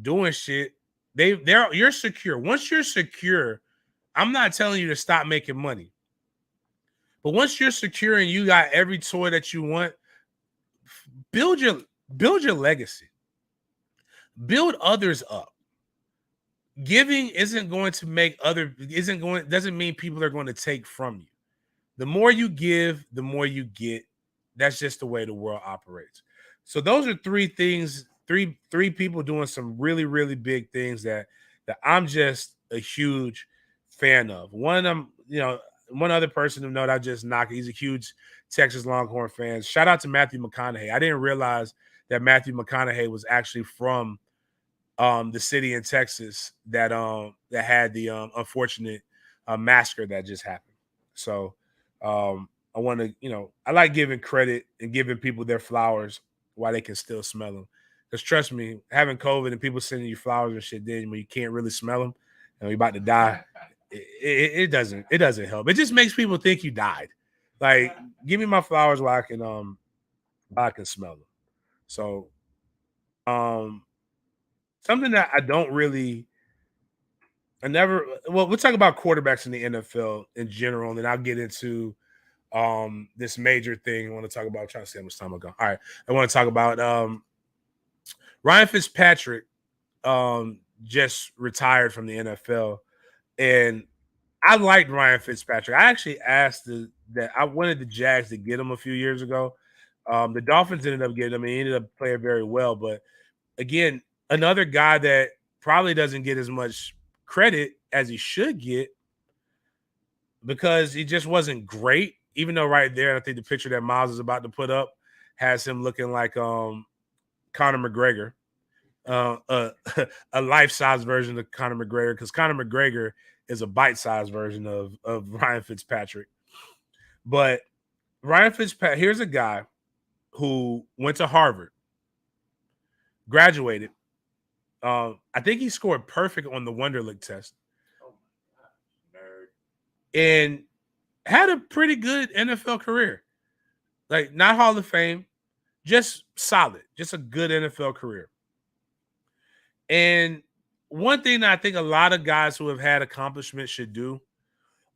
doing shit. You're secure. Once you're secure, I'm not telling you to stop making money, but once you're secure and you got every toy that you want, build your build your legacy. Build others up. Giving isn't going to make other isn't going doesn't mean people are going to take from you. The more you give, the more you get. That's just the way the world operates. So those are three things, three people doing some really, really big things that I'm just a huge fan of. One other person to note, I just knocked. He's a huge Texas Longhorn fan. Shout out to Matthew McConaughey. I didn't realize that Matthew McConaughey was actually from the city in Texas that had the unfortunate massacre that just happened. So I want to, I like giving credit and giving people their flowers while they can still smell them. Because trust me, having COVID and people sending you flowers and shit, then when you can't really smell them and you're about to die, it doesn't help. It just makes people think you died. Like, give me my flowers while I can smell them. So something that we'll talk about quarterbacks in the NFL in general, and then I'll get into this major thing. I want to talk about, I'm trying to see how much time I go. All right. I want to talk about Ryan Fitzpatrick just retired from the NFL. And I liked Ryan Fitzpatrick. I actually asked that I wanted the Jags to get him a few years ago. The Dolphins ended up getting him, and he ended up playing very well. But again, another guy that probably doesn't get as much credit as he should get, because he just wasn't great. Even though right there, I think the picture that Miles is about to put up has him looking like Conor McGregor, a life-size version of Conor McGregor, because Conor McGregor is a bite-sized version of Ryan Fitzpatrick. But Ryan Fitzpatrick, here's a guy who went to Harvard, graduated. I think he scored perfect on the Wonderlic test. And had a pretty good NFL career. Like, not Hall of Fame, just solid, just a good NFL career. And one thing that I think a lot of guys who have had accomplishments should do,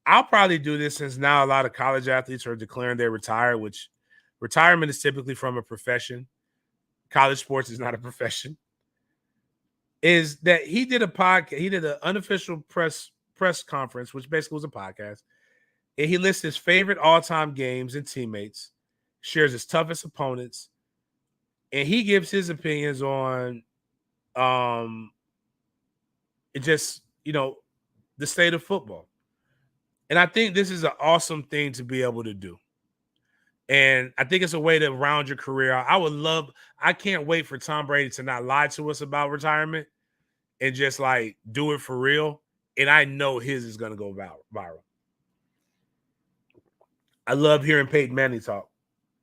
I'll probably do this since now a lot of college athletes are declaring they retire, which retirement is typically from a profession. College sports is not a profession. Is that he did a podcast, he did an unofficial press conference, which basically was a podcast. And he lists his favorite all-time games and teammates, shares his toughest opponents, and he gives his opinions on the state of football. And I think this is an awesome thing to be able to do. And I think it's a way to round your career out. I can't wait for Tom Brady to not lie to us about retirement and just like do it for real. And I know his is going to go viral. I love hearing Peyton Manning talk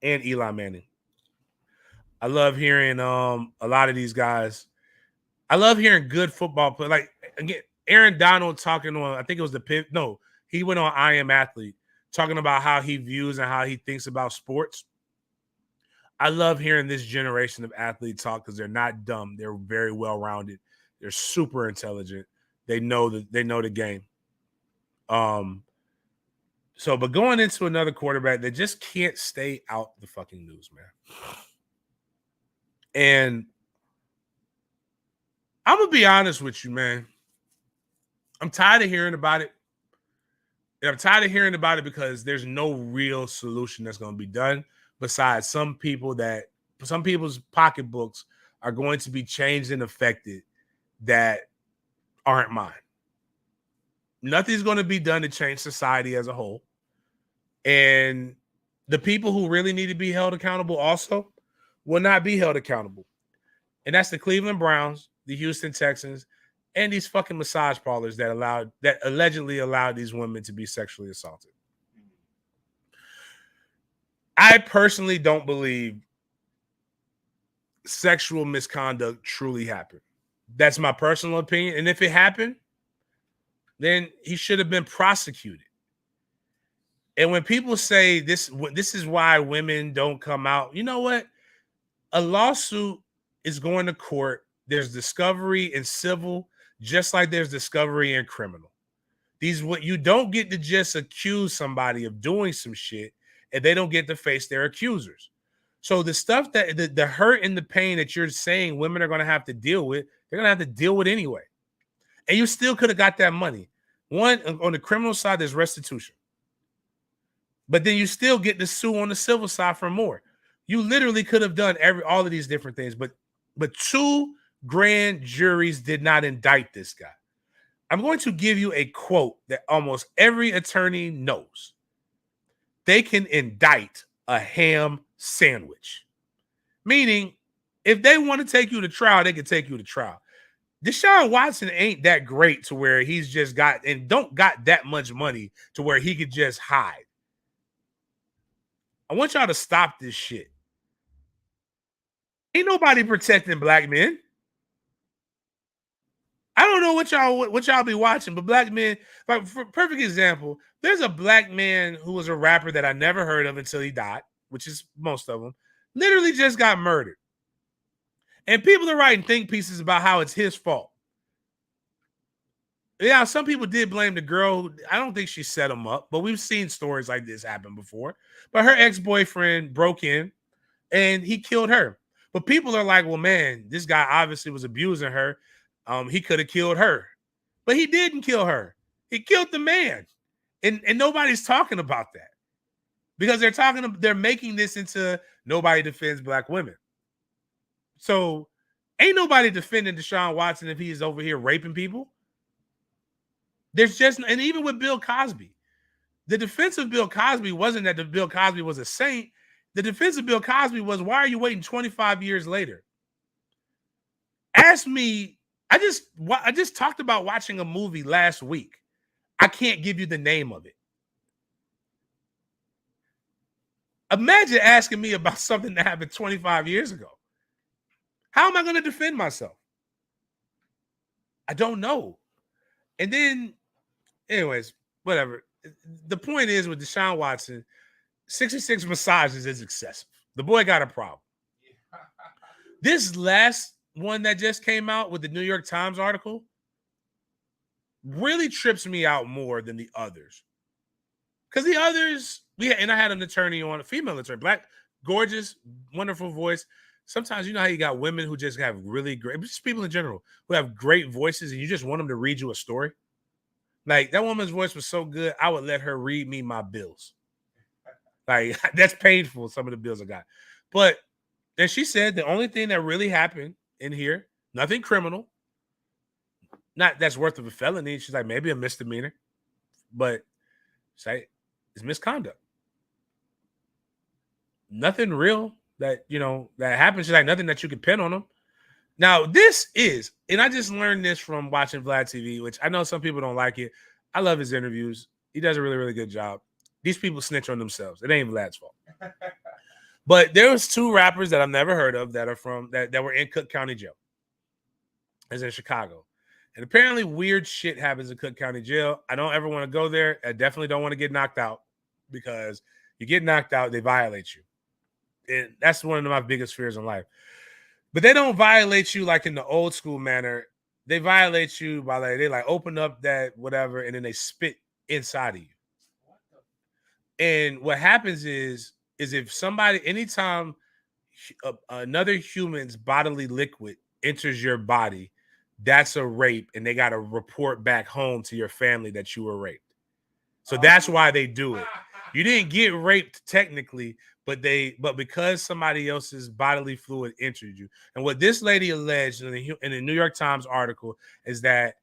and Eli Manning. I love hearing a lot of these guys. I love hearing good football play. Like, again, Aaron Donald talking on, I think it was he went on I Am Athlete talking about how he views and how he thinks about sports. I love hearing this generation of athletes talk because they're not dumb. They're very well-rounded. They're super intelligent. They know the game. So, but going into another quarterback that just can't stay out the fucking news, man. And I'm gonna be honest with you, man. I'm tired of hearing about it. And I'm tired of hearing about it because there's no real solution that's gonna be done besides some people's pocketbooks are going to be changed and affected that aren't mine. Nothing's going to be done to change society as a whole. And the people who really need to be held accountable also will not be held accountable. And that's the Cleveland Browns, the Houston Texans, and these fucking massage parlors that allegedly allowed these women to be sexually assaulted. I personally don't believe sexual misconduct truly happened. That's my personal opinion. And if it happened, then he should have been prosecuted. And when people say this is why women don't come out, you know what? A lawsuit is going to court. There's discovery in civil, just like there's discovery in criminal. What you don't get to just accuse somebody of doing some shit, and they don't get to face their accusers. So the stuff that the hurt and the pain that you're saying women are going to have to deal with, they're going to have to deal with anyway. And you still could have got that money. One, on the criminal side, there's restitution. But then you still get to sue on the civil side for more. You literally could have done all of these different things, but 2 grand juries did not indict this guy. I'm going to give you a quote that almost every attorney knows. They can indict a ham sandwich. Meaning, if they want to take you to trial, they can take you to trial. Deshaun Watson ain't that great to where he's just got that much money to where he could just hide. I want y'all to stop this shit. Ain't nobody protecting black men. I don't know what y'all be watching, but black men, like for perfect example, there's a black man who was a rapper that I never heard of until he died, which is most of them, literally just got murdered. And people are writing think pieces about how it's his fault. Yeah, some people did blame the girl. I don't think she set him up, but we've seen stories like this happen before. But her ex-boyfriend broke in and he killed her. But people are like, well, man, this guy obviously was abusing her. He could have killed her. But he didn't kill her. He killed the man. And nobody's talking about that. Because they're making this into nobody defends black women. So ain't nobody defending Deshaun Watson if he is over here raping people. And even with Bill Cosby, the defense of Bill Cosby wasn't that Bill Cosby was a saint. The defense of Bill Cosby was, why are you waiting 25 years later? Ask me, I just talked about watching a movie last week. I can't give you the name of it. Imagine asking me about something that happened 25 years ago. How am I going to defend myself? I don't know. And then, anyways, whatever. The point is with Deshaun Watson, 66 massages is excessive. The boy got a problem. This last one that just came out with the New York Times article really trips me out more than the others. Because the others, and I had an attorney on, a female attorney, black, gorgeous, wonderful voice. Sometimes you know how you got women who just have really great, just people in general who have great voices and you just want them to read you a story. Like that woman's voice was so good, I would let her read me my bills. Like that's painful, some of the bills I got. But then she said the only thing that really happened in here, nothing criminal, not that's worth of a felony. She's like, maybe a misdemeanor, but say it's misconduct. Nothing real that, that happens. She's like, nothing that you can pin on them. Now, this is, and I just learned this from watching Vlad TV, which I know some people don't like it. I love his interviews. He does a really, really good job. These people snitch on themselves. It ain't Vlad's fault. But there was 2 rappers that I've never heard of that are from that were in Cook County Jail. It's in Chicago. And apparently weird shit happens in Cook County Jail. I don't ever want to go there. I definitely don't want to get knocked out because you get knocked out, they violate you. And that's one of my biggest fears in life. But they don't violate you like in the old school manner. They violate you by like they like open up that whatever and then they spit inside of you. And what happens is if somebody anytime another human's bodily liquid enters your body, that's a rape, and they got to report back home to your family that you were raped. So that's why they do it. You didn't get raped technically, but because somebody else's bodily fluid entered you. And what this lady alleged in the New York Times article is that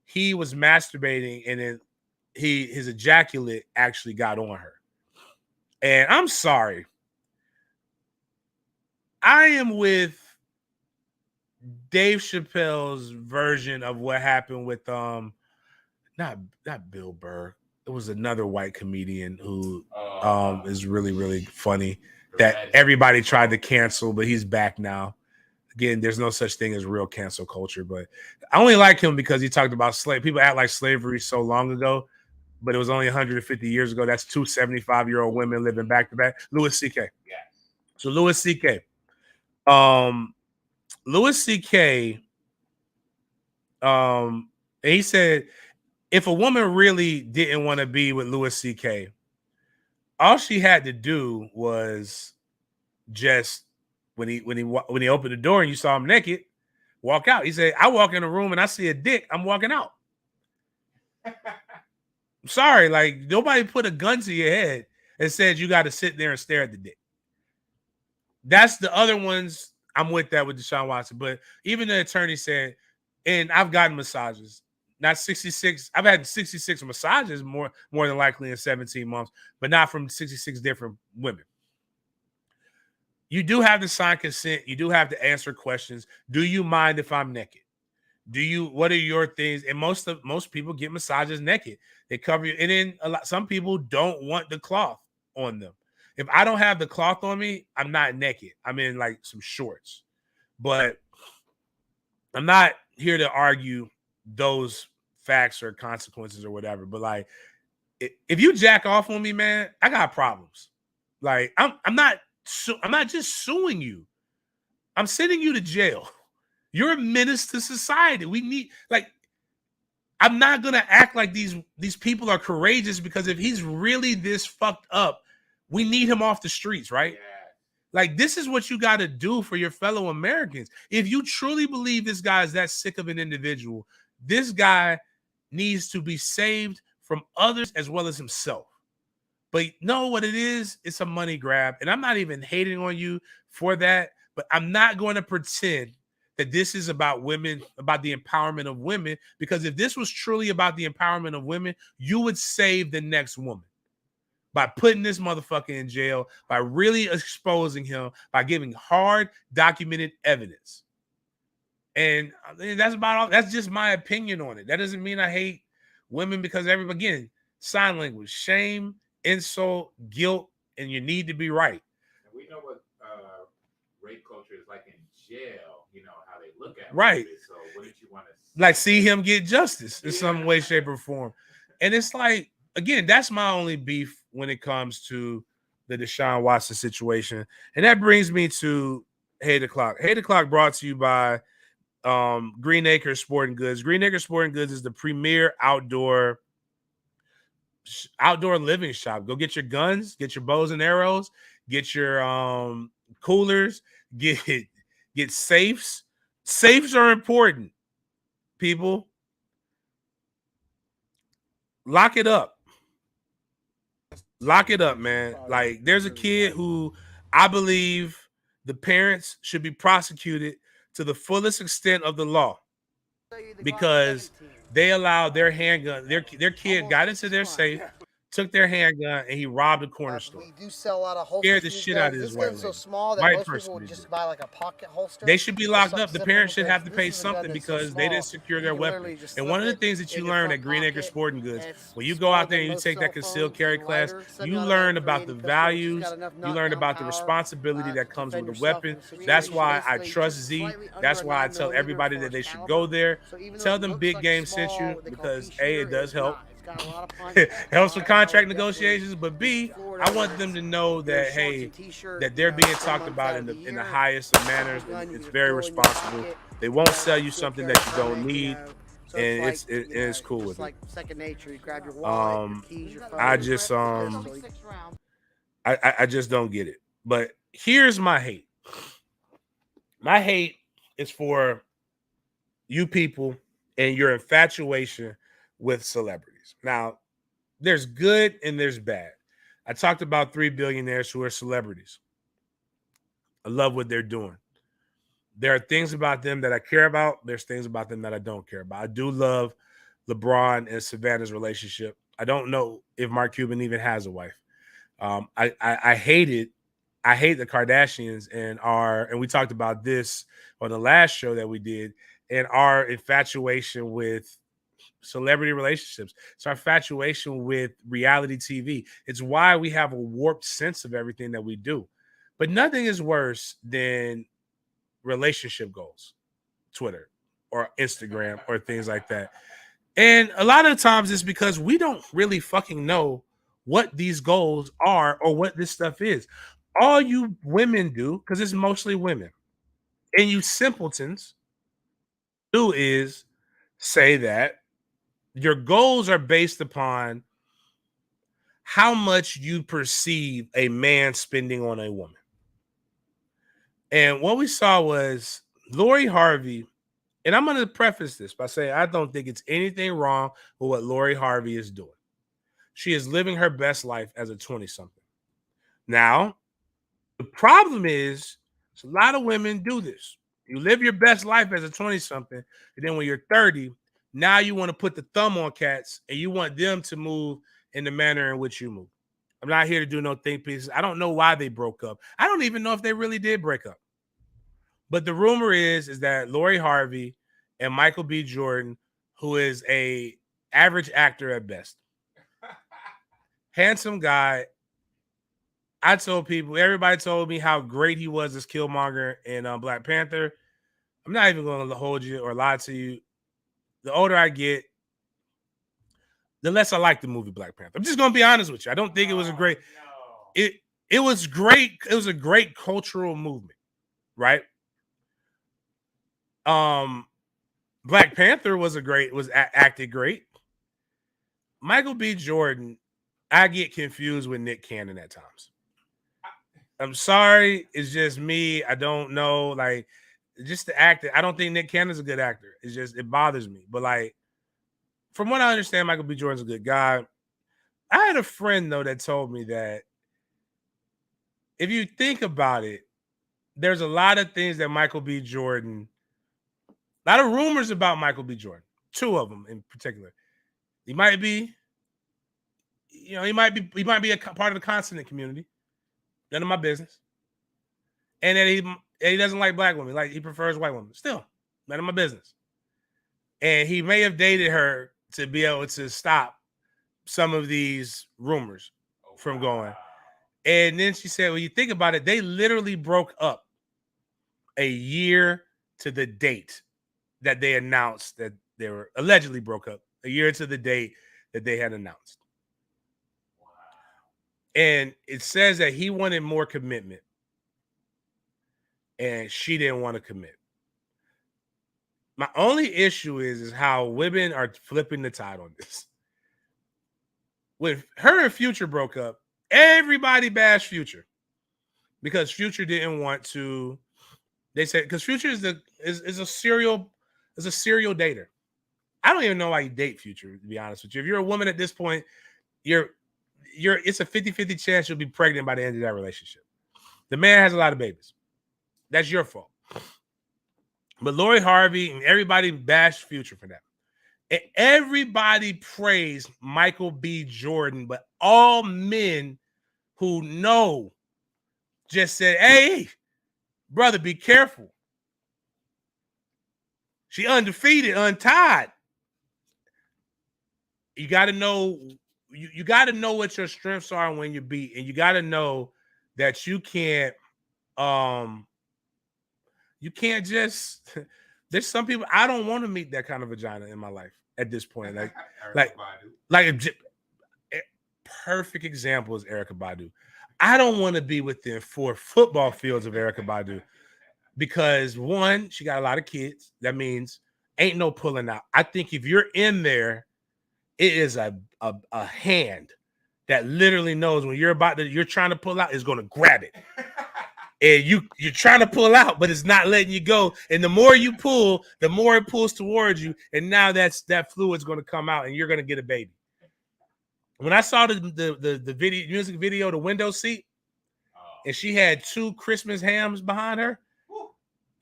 he was masturbating and then his ejaculate actually got on her. And I'm sorry. I am with Dave Chappelle's version of what happened with not Bill Burr. It was another white comedian who is really, really funny that everybody tried to cancel, but he's back now. Again, there's no such thing as real cancel culture, but I only like him because he talked about slave. People act like slavery so long ago, but it was only 150 years ago. That's two 75-year-old women living back to back. Louis C.K. Yeah. So Louis C.K. Louis C.K. And he said, if a woman really didn't want to be with Louis C.K., all she had to do was just when he opened the door and you saw him naked, walk out. He said, I walk in a room and I see a dick, I'm walking out. I'm sorry, like nobody put a gun to your head and said you got to sit there and stare at the dick. That's the other ones. I'm with that with Deshaun Watson, but even the attorney said, and I've gotten massages. Not 66. I've had 66 massages more than likely in 17 months, but not from 66 different women. You do have to sign consent. You do have to answer questions. Do you mind if I'm naked? What are your things? And most people get massages naked. They cover you. And then some people don't want the cloth on them. If I don't have the cloth on me, I'm not naked. I'm in like some shorts. But I'm not here to argue those facts or consequences or whatever. But like, if you jack off on me, man, I got problems. Like, I'm not just suing you. I'm sending you to jail. You're a menace to society. We need, like, I'm not gonna act like these people are courageous, because if he's really this fucked up, we need him off the streets, right? Yeah. Like, this is what you got to do for your fellow Americans. If you truly believe this guy is that sick of an individual, this guy needs to be saved from others as well as himself. But know what it is? It's a money grab. And I'm not even hating on you for that, but I'm not going to pretend that this is about women, about the empowerment of women, because if this was truly about the empowerment of women, you would save the next woman by putting this motherfucker in jail, by really exposing him, by giving hard documented evidence. And that's about all. That's just my opinion on it. That doesn't mean I hate women, because again, sign language, shame, insult, guilt, and you need to be right. And we know what rape culture is like in jail. You know how they look at right. It. So wouldn't you want to like see him get justice in some way, shape, or form? And it's like, again, that's my only beef when it comes to the Deshaun Watson situation. And that brings me to Hate the Clock. Hate the Clock brought to you by Green Acre Sporting Goods. Green Acre Sporting Goods is the premier outdoor living shop. Go get your guns, get your bows and arrows, get your coolers, get safes. Safes are important, people. Lock it up. Lock it up, man. Like, there's a kid who I believe the parents should be prosecuted to the fullest extent of the law, because they allowed their handgun, their kid got into their safe, took their handgun, and he robbed a corner store. We do sell a lot of holsters. Scared the shit out of his wife. This so small that most people would just buy like a pocket holster. They should be locked up. The parents should have to pay something because they didn't secure their weapon. And one of the things that you learn at Green Acre Sporting Goods, when you go out there and you take that concealed carry class, you learn about the values, you learn about the responsibility that comes with a weapon. That's why I trust Z. That's why I tell everybody that they should go there. Tell them Big Game sent you, because A, it does help. got a lot of punch. Helps with contract negotiations, but B, I want them to know that hey, that they're being talked about in the highest of manners. And it's very responsible. They won't sell you something that you don't need, and it's cool with like second nature. You grab your wallet, your keys, your phone. I just don't get it. But here's my hate. My hate is for you people and your infatuation with celebrities. Now, there's good and there's bad. I talked about 3 billionaires who are celebrities. I love what they're doing. There are things about them that I care about. There's things about them that I don't care about. I do love LeBron and Savannah's relationship. I don't know if Mark Cuban even has a wife. I hate it. I hate the Kardashians and we talked about this on the last show that we did, and our infatuation with celebrity relationships. It's our infatuation with reality TV. It's why we have a warped sense of everything that we do. But nothing is worse than relationship goals, Twitter or Instagram or things like that. And a lot of times it's because we don't really fucking know what these goals are or what this stuff is. All you women do, because it's mostly women, and you simpletons do is say that your goals are based upon how much you perceive a man spending on a woman. And what we saw was Lori Harvey, and I'm going to preface this by saying I don't think it's anything wrong with what Lori Harvey is doing. She is living her best life as a 20-something. Now, the problem is a lot of women do this. You live your best life as a 20-something, and then when you're 30, now you want to put the thumb on cats and you want them to move in the manner in which you move. I'm not here to do no think pieces. I don't know why they broke up. I don't even know if they really did break up. But the rumor is that Lori Harvey and Michael B. Jordan, who is a average actor at best, handsome guy. I told people, everybody told me how great he was as Killmonger in Black Panther. I'm not even going to hold you or lie to you. The older I get, the less I like the movie Black Panther. I'm just going to be honest with you. I don't think it was a great. No. It was great. It was a great cultural movement, right? Black Panther was acted great. Michael B. Jordan, I get confused with Nick Cannon at times. I'm sorry, it's just me. I don't know, like, just the actor. I don't think Nick Cannon's a good actor. It's just, it bothers me. But like, from what I understand, Michael B. Jordan's a good guy. I had a friend though that told me that if you think about it, there's a lot of things that Michael B. Jordan, a lot of rumors about Michael B. Jordan, 2 of them in particular. He might be a part of the consonant community. None of my business. And that he doesn't like black women. Like, he prefers white women. Still, none of my business. And he may have dated her to be able to stop some of these rumors from going. And then she said, well, you think about it, they literally broke up a year to the date that they announced that they were allegedly broke up, a year to the date that they had announced. And it says that he wanted more commitment and she didn't want to commit. My only issue is how women are flipping the tide on this. When her and Future broke up, everybody bashed Future because Future didn't want to. They said because Future is a serial dater. I don't even know why you date Future, to be honest with you. If you're a woman at this point, it's a 50-50 chance you'll be pregnant by the end of that relationship. The man has a lot of babies. That's your fault. But Lori Harvey and everybody bashed Future for that. And everybody praised Michael B. Jordan, but all men who know just said, hey, brother, be careful. She undefeated, untied. You got to know, you got to know what your strengths are when you beat, and you got to know that you can't just, there's some people, I don't want to meet that kind of vagina in my life. at this point. Like, Erykah Badu. a perfect example is Erykah Badu. I don't want to be within 4 football fields of Erykah Badu because one, she got a lot of kids. That means ain't no pulling out. I think if you're in there, it is a hand that literally knows when you're trying to pull out, is going to grab it. And you're trying to pull out, but it's not letting you go. And the more you pull, the more it pulls towards you. And now that fluid's going to come out, and you're going to get a baby. When I saw the music video, the window seat, and she had 2 Christmas hams behind her,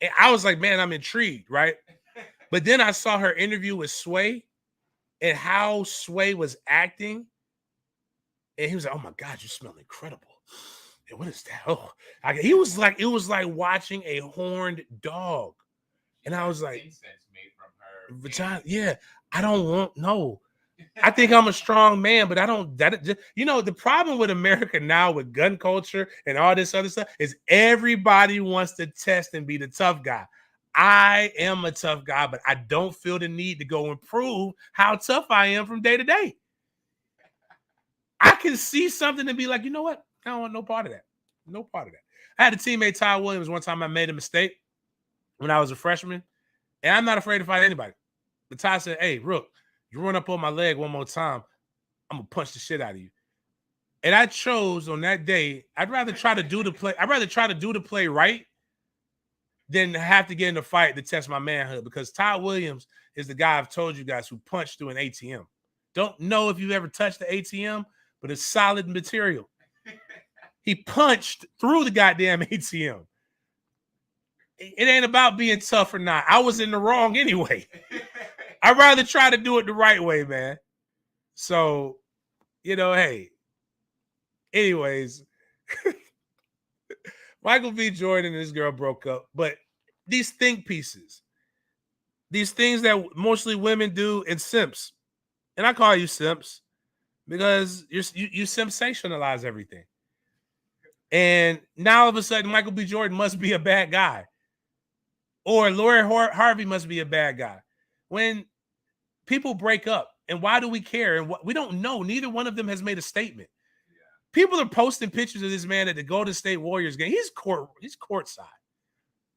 and I was like, man, I'm intrigued, right? But then I saw her interview with Sway and how Sway was acting, and he was like, "Oh my God, you smell incredible." And what is that? Oh, it was like watching a horned dog, and I was like, incense made from her vagina. Yeah, I don't want no. I think I'm a strong man, but I don't. The problem with America now with gun culture and all this other stuff is everybody wants to test and be the tough guy. I am a tough guy, but I don't feel the need to go and prove how tough I am from day to day. I can see something and be like, you know what? I don't want no part of that. No part of that. I had a teammate, Ty Williams, one time I made a mistake when I was a freshman, and I'm not afraid to fight anybody. But Ty said, hey, Rook, you run up on my leg one more time, I'm going to punch the shit out of you. And I chose on that day, I'd rather try to do the play right than have to get in a fight to test my manhood, because Ty Williams is the guy I've told you guys who punched through an ATM. Don't know if you've ever touched the ATM, but it's solid material. He punched through the goddamn ATM. It ain't about being tough or not. I was in the wrong anyway. I'd rather try to do it the right way, man. So, hey. Anyways, Michael B. Jordan and this girl broke up. But these think pieces, these things that mostly women do, and simps, and I call you simps because you sensationalize everything. And now all of a sudden, Michael B. Jordan must be a bad guy, or Lori Harvey must be a bad guy. When people break up, and why do we care? And we don't know. Neither one of them has made a statement. Yeah. People are posting pictures of this man at the Golden State Warriors game. He's courtside,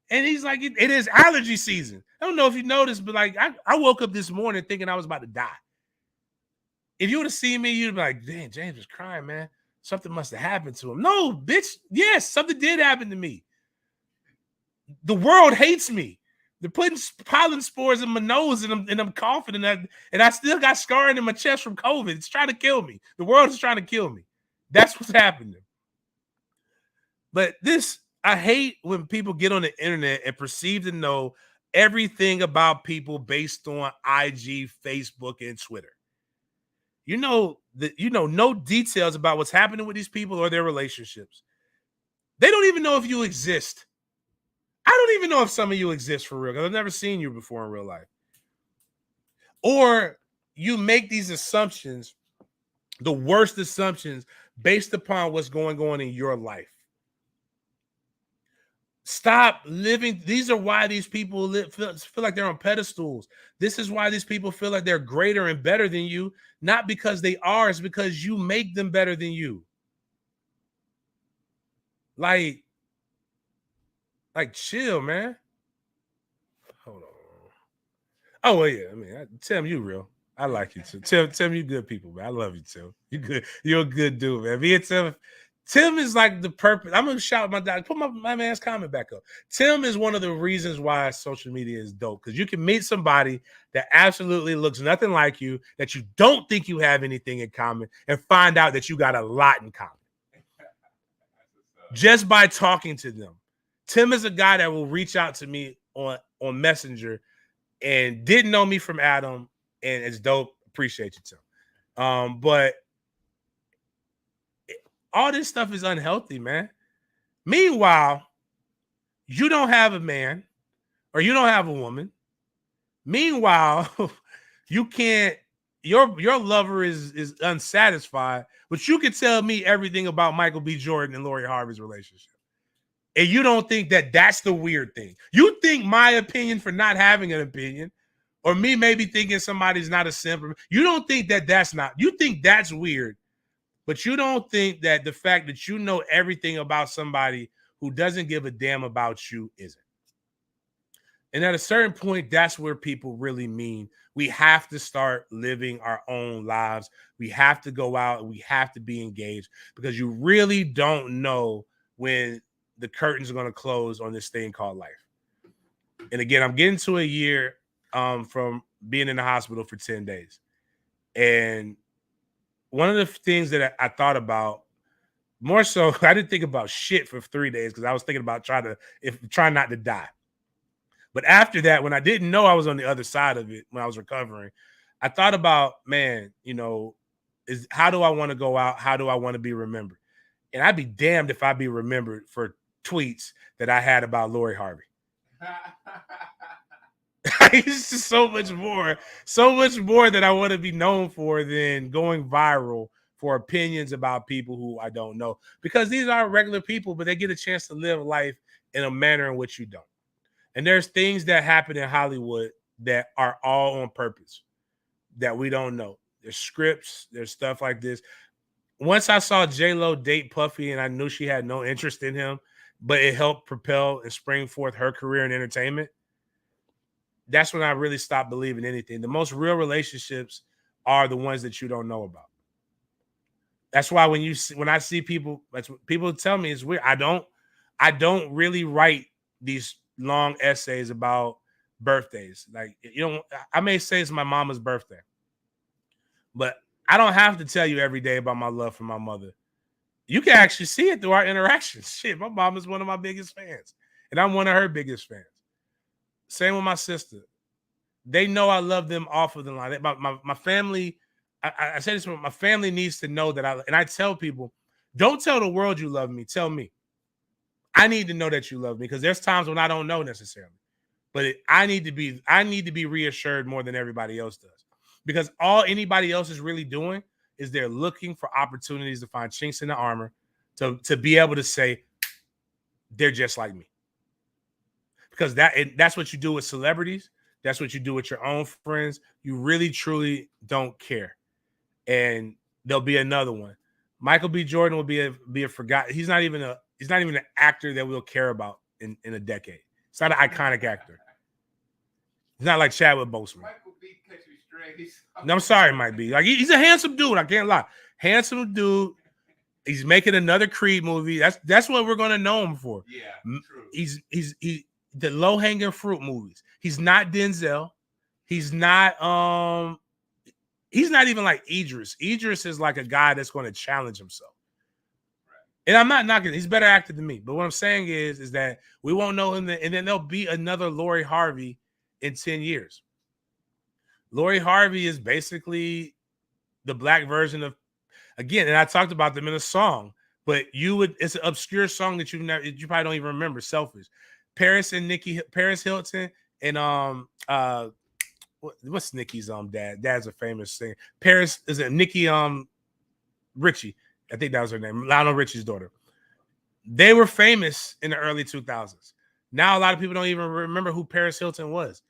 and he's like, it is allergy season. I don't know if you noticed, but like I woke up this morning thinking I was about to die. If you would have seen me, you'd be like, "Damn, James was crying, man. Something must have happened to him." No, bitch. Yes, something did happen to me. The world hates me. They're putting pollen spores in my nose, and I'm coughing, and I still got scarring in my chest from COVID. It's trying to kill me. The world is trying to kill me. That's what's happening. But I hate when people get on the internet and perceive to know everything about people based on IG, Facebook, and Twitter. No details about what's happening with these people or their relationships. They don't even know if you exist. I don't even know if some of you exist for real, because I've never seen you before in real life. Or you make these assumptions, the worst assumptions, based upon what's going on in your life. Stop living. These are why these people feel like they're on pedestals. This is why these people feel like they're greater and better than you, not because they are, it's because you make them better than you. Like chill, man. Hold on. Oh, well, yeah. I mean, Tim, you real. I like you too. Tim, you good people, man. I love you, Tim. You good. You're a good dude, man. Me and Tim is like the perfect. I'm gonna shout my dog. Put my man's comment back up. Tim is one of the reasons why social media is dope, because you can meet somebody that absolutely looks nothing like you, that you don't think you have anything in common, and find out that you got a lot in common just by talking to them. Tim is a guy that will reach out to me on Messenger and didn't know me from Adam, and it's dope. Appreciate you, Tim. But all this stuff is unhealthy, man. Meanwhile, you don't have a man or you don't have a woman. Meanwhile, you can't, your lover is unsatisfied, but you can tell me everything about Michael B. Jordan and Lori Harvey's relationship. And you don't think that that's the weird thing. You think my opinion for not having an opinion or me maybe thinking somebody's not a simp. You don't think that that's not. You think that's weird, but you don't think that the fact that you know everything about somebody who doesn't give a damn about you isn't. And at a certain point, that's where people really mean we have to start living our own lives. We have to go out and we have to be engaged because you really don't know when the curtains are going to close on this thing called life. And again, I'm getting to a year from being in the hospital for 10 days. And one of the things that I thought about more so, I didn't think about shit for 3 days because I was thinking about trying not to die. But after that, when I didn't know I was on the other side of it, when I was recovering, I thought about, man, how do I want to go out? How do I want to be remembered? And I'd be damned if I'd be remembered for tweets that I had about Lori Harvey. It's just so much more that I want to be known for than going viral for opinions about people who I don't know. Because these are regular people, but they get a chance to live life in a manner in which you don't. And there's things that happen in Hollywood that are all on purpose that we don't know. There's scripts, there's stuff like this. Once I saw J-Lo date Puffy and I knew she had no interest in him, but it helped propel and spring forth her career in entertainment, that's when I really stopped believing anything. The most real relationships are the ones that you don't know about. That's why when I see people, people tell me it's weird. I don't really write these long essays about birthdays. Like, I may say it's my mama's birthday, but I don't have to tell you every day about my love for my mother. You can actually see it through our interactions. Shit, my mom is one of my biggest fans, and I'm one of her biggest fans. Same with my sister. They know I love them off of the line. My family, I say this, my family needs to know that I tell people, don't tell the world you love me. Tell me. I need to know that you love me because there's times when I don't know necessarily. But I need to be reassured more than everybody else does. Because all anybody else is really doing is they're looking for opportunities to find chinks in the armor to be able to say they're just like me. Because that's what you do with celebrities. That's what you do with your own friends. You really, truly don't care. And there'll be another one. Michael B. Jordan will be a forgotten. He's not even an actor that we'll care about in a decade. It's not an iconic actor. He's not like Chadwick Boseman. Michael B. catch me straight. No, I'm sorry, Mike B. Like he's a handsome dude. I can't lie. Handsome dude. He's making another Creed movie. That's what we're gonna know him for. Yeah, true. He's the low hanging fruit movies. He's not Denzel. He's not even like Idris. Idris is like a guy that's going to challenge himself. And I'm not knocking. He's a better actor than me. But what I'm saying is that we won't know him, and then there'll be another Lori Harvey in 10 years. Lori Harvey is basically the black version of, again, and I talked about them in a song, but it's an obscure song that you probably don't even remember. Selfish. Paris Hilton and what's Nicki's dad? Dad's a famous singer. Paris is it Nicki Richie? I think that was her name. Lionel Richie's daughter. They were famous in the early 2000s. Now a lot of people don't even remember who Paris Hilton was.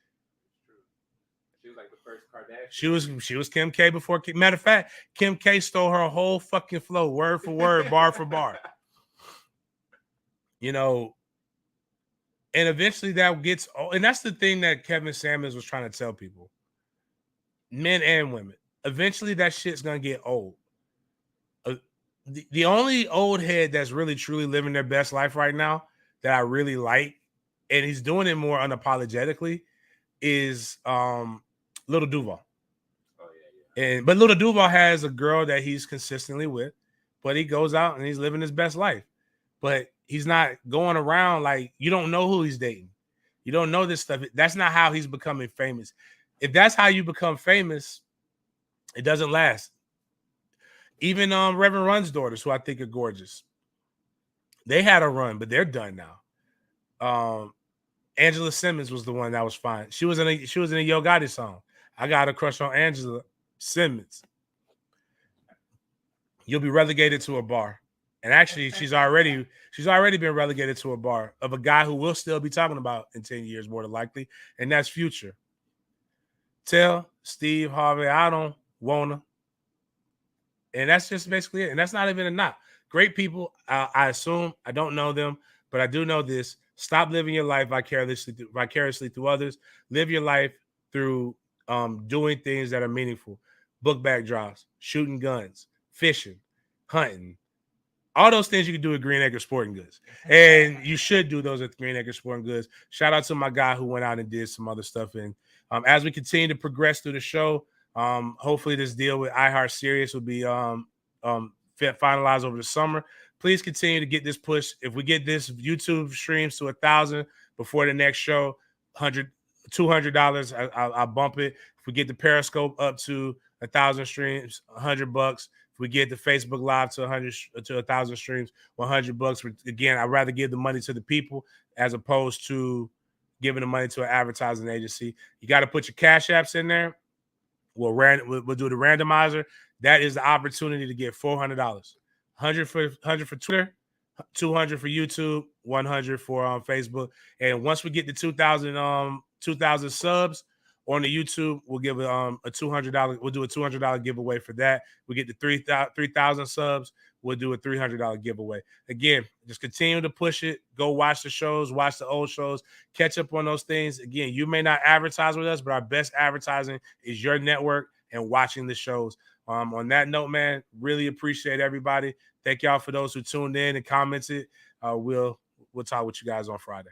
She was like the first Kardashian. She was Kim K before. Matter of fact, Kim K stole her whole fucking flow, word for word, bar for bar. And eventually that gets old. And that's the thing that Kevin Samuels was trying to tell people, men and women. Eventually that shit's gonna get old. The only old head that's really truly living their best life right now that I really like, and he's doing it more unapologetically, is Little Duval. Oh yeah. But Little Duval has a girl that he's consistently with, but he goes out and he's living his best life. But he's not going around like you don't know who he's dating. You don't know this stuff. That's not how he's becoming famous. If that's how you become famous, it doesn't last. Even Reverend Run's daughters, who I think are gorgeous, they had a run, but they're done now. Angela Simmons was the one that was fine. She was in a Yo Gotti song. I got a crush on Angela Simmons. You'll be relegated to a bar. And actually, she's already been relegated to a bar of a guy who we'll still be talking about in 10 years, more than likely, and that's Future. Tell Steve Harvey I don't wanna. And that's just basically it. And that's not even a knock. Great people. I assume I don't know them, but I do know this. Stop living your life vicariously through others. Live your life through doing things that are meaningful. Book bag drives, shooting guns, fishing, hunting, all those things you can do at Green Acre Sporting Goods. And you should do those at Green Acre Sporting Goods. Shout out to my guy who went out and did some other stuff. And as we continue to progress through the show, hopefully this deal with iHeart Sirius will be finalized over the summer. Please continue to get this push. If we get this YouTube streams to 1,000 before the next show, $200, I'll bump it. If we get the Periscope up to 1,000 streams, $100. If we get the Facebook Live to 1,000 streams, $100. Again, I'd rather give the money to the people as opposed to giving the money to an advertising agency. You got to put your Cash Apps in there. We'll do the randomizer. That is the opportunity to get $400. 100 for Twitter, 200 for YouTube, 100 for Facebook. And once we get to 2,000 subs on the YouTube, we'll give a $200. We'll do a $200 giveaway for that. We get to 3,000 subs, we'll do a $300 giveaway. Again, just continue to push it. Go watch the shows, watch the old shows, catch up on those things. Again, you may not advertise with us, but our best advertising is your network and watching the shows. On that note, man, really appreciate everybody. Thank y'all for those who tuned in and commented. We'll talk with you guys on Friday.